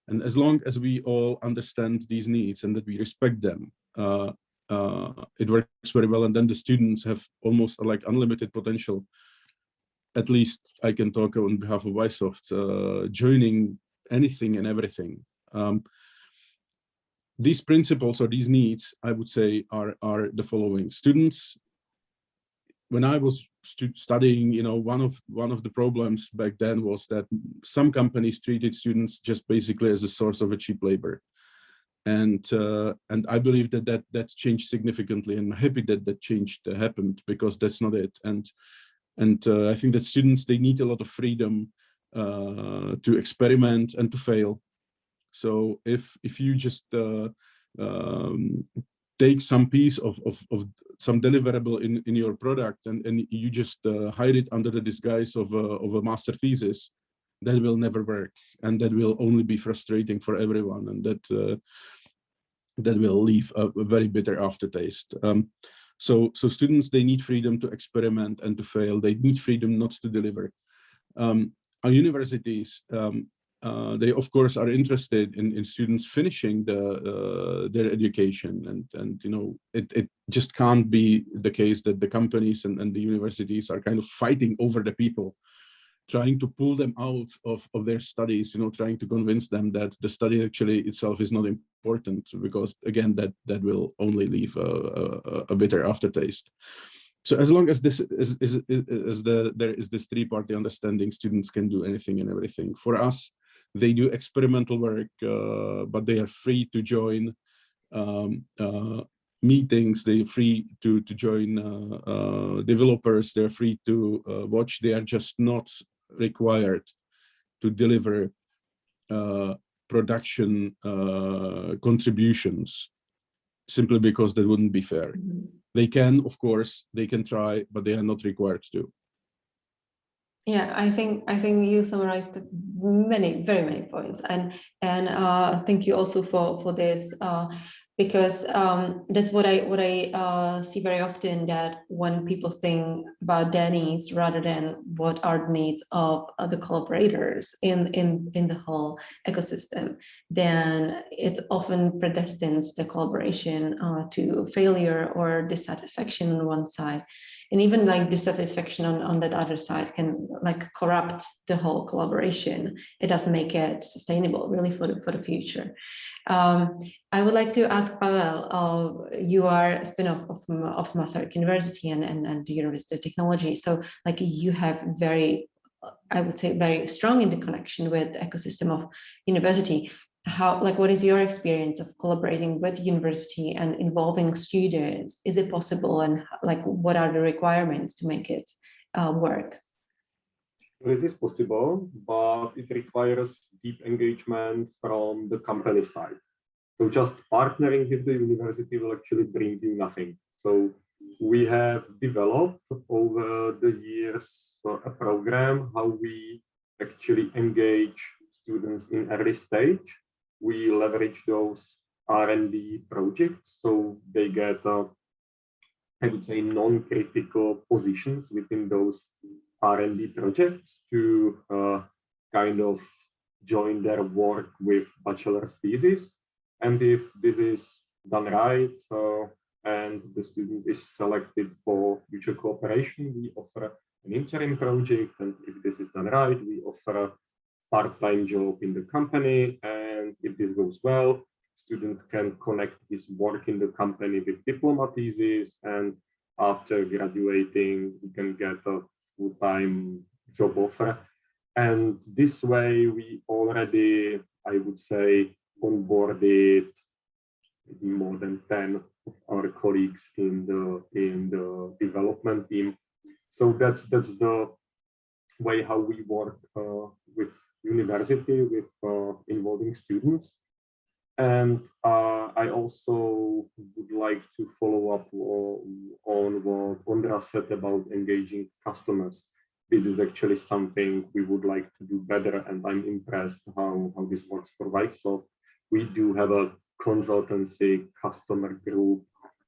And as long as we all understand these needs and that we respect them, it works very well. And then the students have almost like unlimited potential. At least I can talk on behalf of Vysoft, joining anything and everything. These principles or these needs, I would say, are the following. Students, when I was studying, you know, one of the problems back then was that some companies treated students just basically as a source of a cheap labor, and I believe that changed significantly, and I'm happy that change happened, because that's not it. And I think that students, they need a lot of freedom to experiment and to fail. So if you just take some piece of some deliverable in your product and you just hide it under the disguise of a master thesis, that will never work, and that will only be frustrating for everyone, and that will leave a very bitter aftertaste. So students, they need freedom to experiment and to fail. They need freedom not to deliver. Our universities, they of course are interested in students finishing their education, and you know, it just can't be the case that the companies and the universities are kind of fighting over the people, trying to pull them out of their studies, you know, trying to convince them that the study actually itself is not important, because again, that will only leave a bitter aftertaste. So as long as this there is this three-party understanding, students can do anything and everything. For us, they do experimental work, but they are free to join meetings. They're free to join developers. They're free to watch. They are just not required to deliver production contributions, simply because that wouldn't be fair. They can, of course, they can try, but they are not required to. Yeah, I think you summarized very many points, and thank you also for this, because that's what I see very often, that when people think about their needs rather than what are the needs of the collaborators in the whole ecosystem, then it often predestines the collaboration to failure or dissatisfaction on one side. And even like dissatisfaction on that other side can like corrupt the whole collaboration. It doesn't make it sustainable really for the future. I would like to ask Pavel, you are a spin-off of Masaryk University and the University of Technology. So like you have very, I would say, very strong interconnection with the ecosystem of university. What is your experience of collaborating with university and involving students? Is it possible, and like what are the requirements to make it work? Well, it is possible, but it requires deep engagement from the company side. So just partnering with the university will actually bring you nothing. So we have developed over the years a program how we actually engage students in early stage. We leverage those R&D projects, so they get, I would say, non-critical positions within those R&D projects to kind of join their work with bachelor's thesis. And if this is done right and the student is selected for future cooperation, we offer an interim project. And if this is done right, we offer a part-time job in the company. And if this goes well, student can connect his work in the company with diploma thesis. And after graduating, he can get a full-time job offer. And this way, we already, I would say, onboarded maybe more than 10 of our colleagues in the development team. So that's the way how we work with university, with involving students. And I also would like to follow up on what Ondra said about engaging customers. This is actually something we would like to do better, and I'm impressed how this works for Microsoft. We do have a consultancy customer group.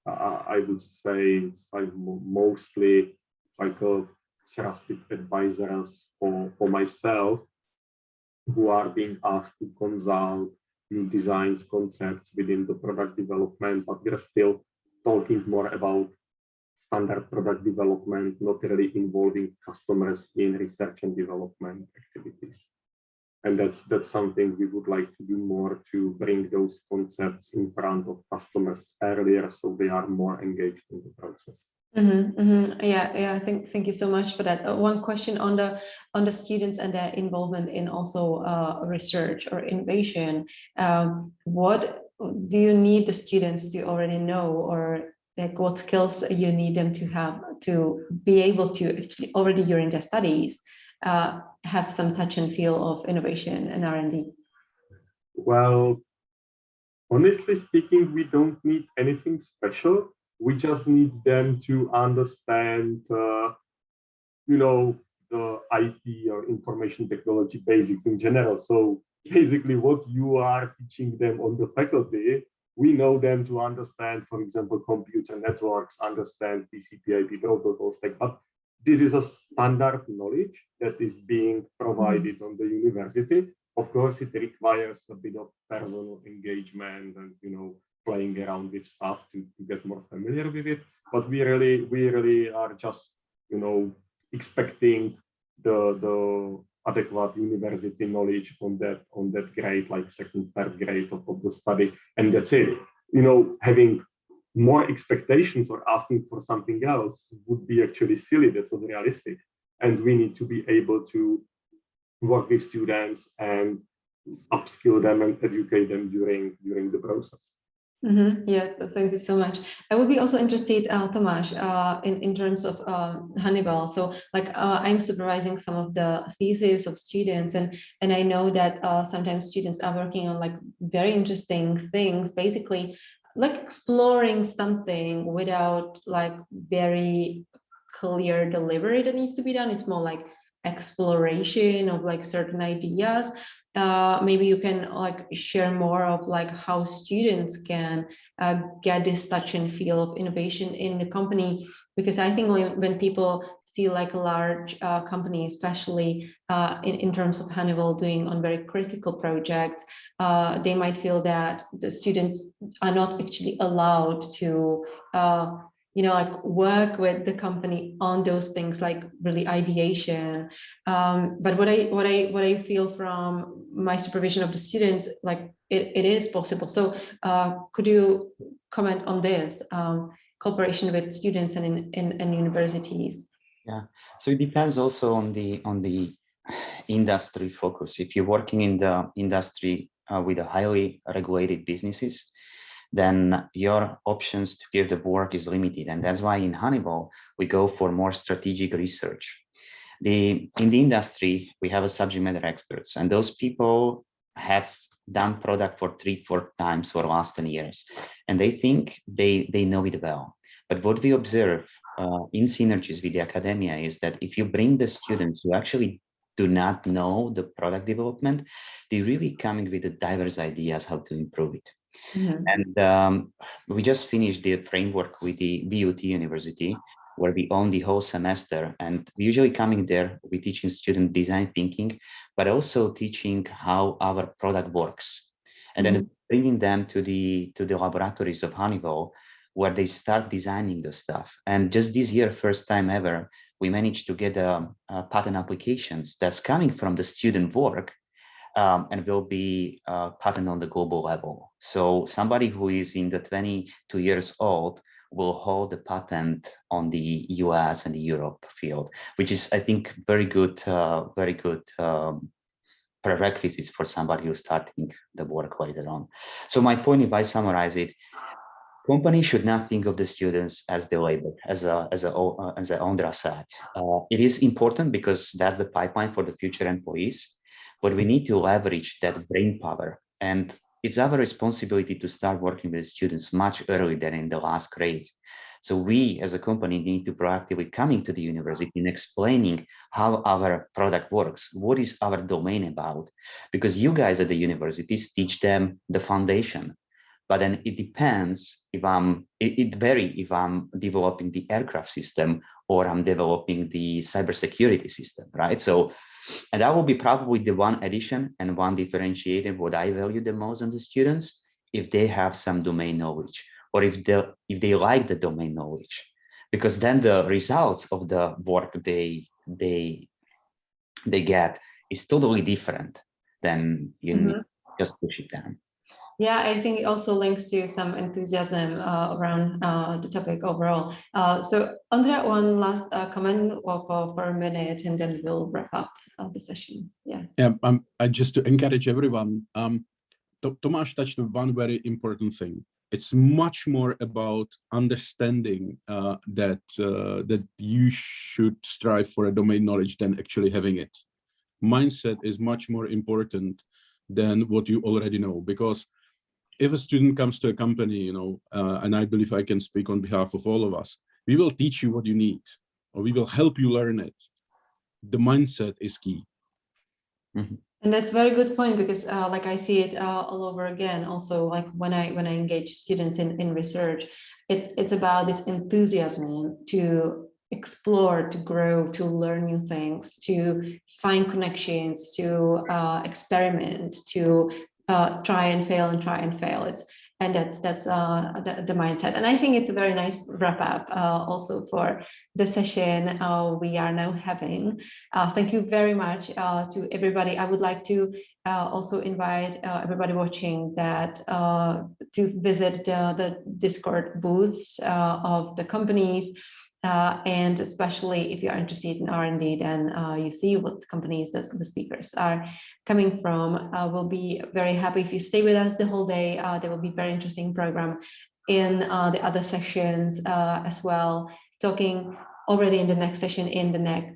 I would say it's like mostly like a trusted advisors for myself, who are being asked to consult new designs, concepts within the product development, but we're still talking more about standard product development, not really involving customers in research and development activities. And that's something we would like to do more, to bring those concepts in front of customers earlier, so they are more engaged in the process. Yeah. Thank you so much for that. One question on the students and their involvement in also research or innovation. What do you need the students to already know, or like what skills you need them to have to be able to actually already during their studies have some touch and feel of innovation and R&D? Well, honestly speaking, we don't need anything special. We just need them to understand, the IT or information technology basics in general. So basically what you are teaching them on the faculty, we know them to understand, for example, computer networks, understand TCP/IP protocols, but this is a standard knowledge that is being provided on the university. Of course, it requires a bit of personal engagement and, you know, playing around with stuff to get more familiar with it. But we really are just, you know, expecting the adequate university knowledge on that grade, like second, third grade of the study, and that's it. You know, having more expectations or asking for something else would be actually silly. That's not realistic, and we need to be able to work with students and upskill them and educate them during the process. Yeah, thank you so much. I would be also interested, Tomáš, in terms of Hannibal. So, like, I'm supervising some of the theses of students, and I know that sometimes students are working on like very interesting things, basically, like exploring something without like very clear delivery that needs to be done. It's more like exploration of like certain ideas. Maybe you can like share more of like how students can get this touch and feel of innovation in the company, because I think when people see like a large company, especially in terms of Hannibal doing on very critical projects, they might feel that the students are not actually allowed to you know, like work with the company on those things, like really ideation. But what I feel from my supervision of the students, like it is possible. So could you comment on this cooperation with students and in universities? Yeah, so it depends also on the industry focus. If you're working in the industry with a highly regulated businesses, then your options to give the work is limited. And that's why in Hannibal, we go for more strategic research. In the industry, we have a subject matter experts, and those people have done product for 3-4 times for the last 10 years. And they think they know it well. But what we observe in synergies with the academia is that if you bring the students who actually do not know the product development, they're really coming with the diverse ideas how to improve it. And we just finished the framework with the BUT University, where we own the whole semester. And we usually coming there, we teaching student design thinking, but also teaching how our product works. And then bringing them to the laboratories of Hannibal, where they start designing the stuff. And just this year, first time ever, we managed to get patent applications that's coming from the student work. And will be patent on the global level. So somebody who is in the 22 years old will hold the patent on the US and the Europe field, which is, I think, very good prerequisites for somebody who's starting the work later on. So my point, if I summarize it, companies should not think of the students as the labor, as Ondra said. It is important because that's the pipeline for the future employees. But we need to leverage that brain power. And it's our responsibility to start working with students much earlier than in the last grade. So we as a company need to proactively coming to the university and explaining how our product works. What is our domain about? Because you guys at the universities teach them the foundation. But then it depends if it varies if I'm developing the aircraft system or I'm developing the cybersecurity system, right? So, and that will be probably the one addition and one differentiator what I value the most on the students, if they have some domain knowledge or if they like the domain knowledge, because then the results of the work they get is totally different than you just push it down. Yeah, I think it also links to some enthusiasm around the topic overall. So, Ondra, one last comment for a minute, and then we'll wrap up the session. Yeah. Just to encourage everyone, Tomáš touched on one very important thing. It's much more about understanding that you should strive for a domain knowledge than actually having it. Mindset is much more important than what you already know, because if a student comes to a company, and I believe I can speak on behalf of all of us, we will teach you what you need, or we will help you learn it. The mindset is key. And that's a very good point, because like I see it all over again. Also, like when I engage students in research, it's about this enthusiasm to explore, to grow, to learn new things, to find connections, to experiment, to try and fail. That's the mindset. And I think it's a very nice wrap up also for the session we are now having. Thank you very much to everybody. I would like to also invite everybody watching that to visit the Discord booths of the companies. And especially if you are interested in R&D, then you see what companies the speakers are coming from. We'll be very happy if you stay with us the whole day. There will be very interesting program in the other sessions as well. Talking already in the next session,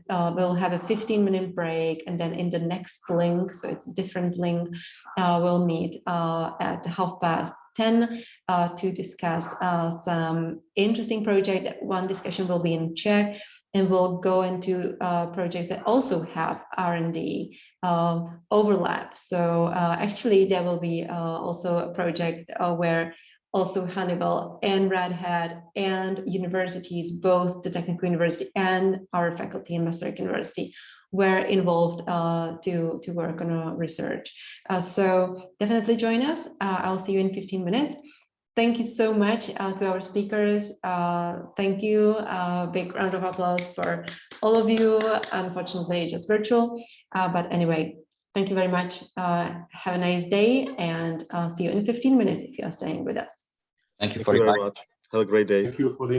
we'll have a 15-minute break, and then in the next link, so it's a different link, we'll meet at 10:30 to discuss some interesting project. One discussion will be in Czech, and we'll go into projects that also have R&D overlap. So actually there will be also a project where also Honeywell and Red Hat and universities, both the Technical University and our faculty in Masaryk University, were involved to work on a research. So definitely join us. I'll see you in 15 minutes. Thank you so much to our speakers. Thank you. Big round of applause for all of you. Unfortunately, just virtual. But anyway, thank you very much. Have a nice day, and I'll see you in 15 minutes if you are staying with us. Thank you Thank for you your very much. Have a great day. Thank you for the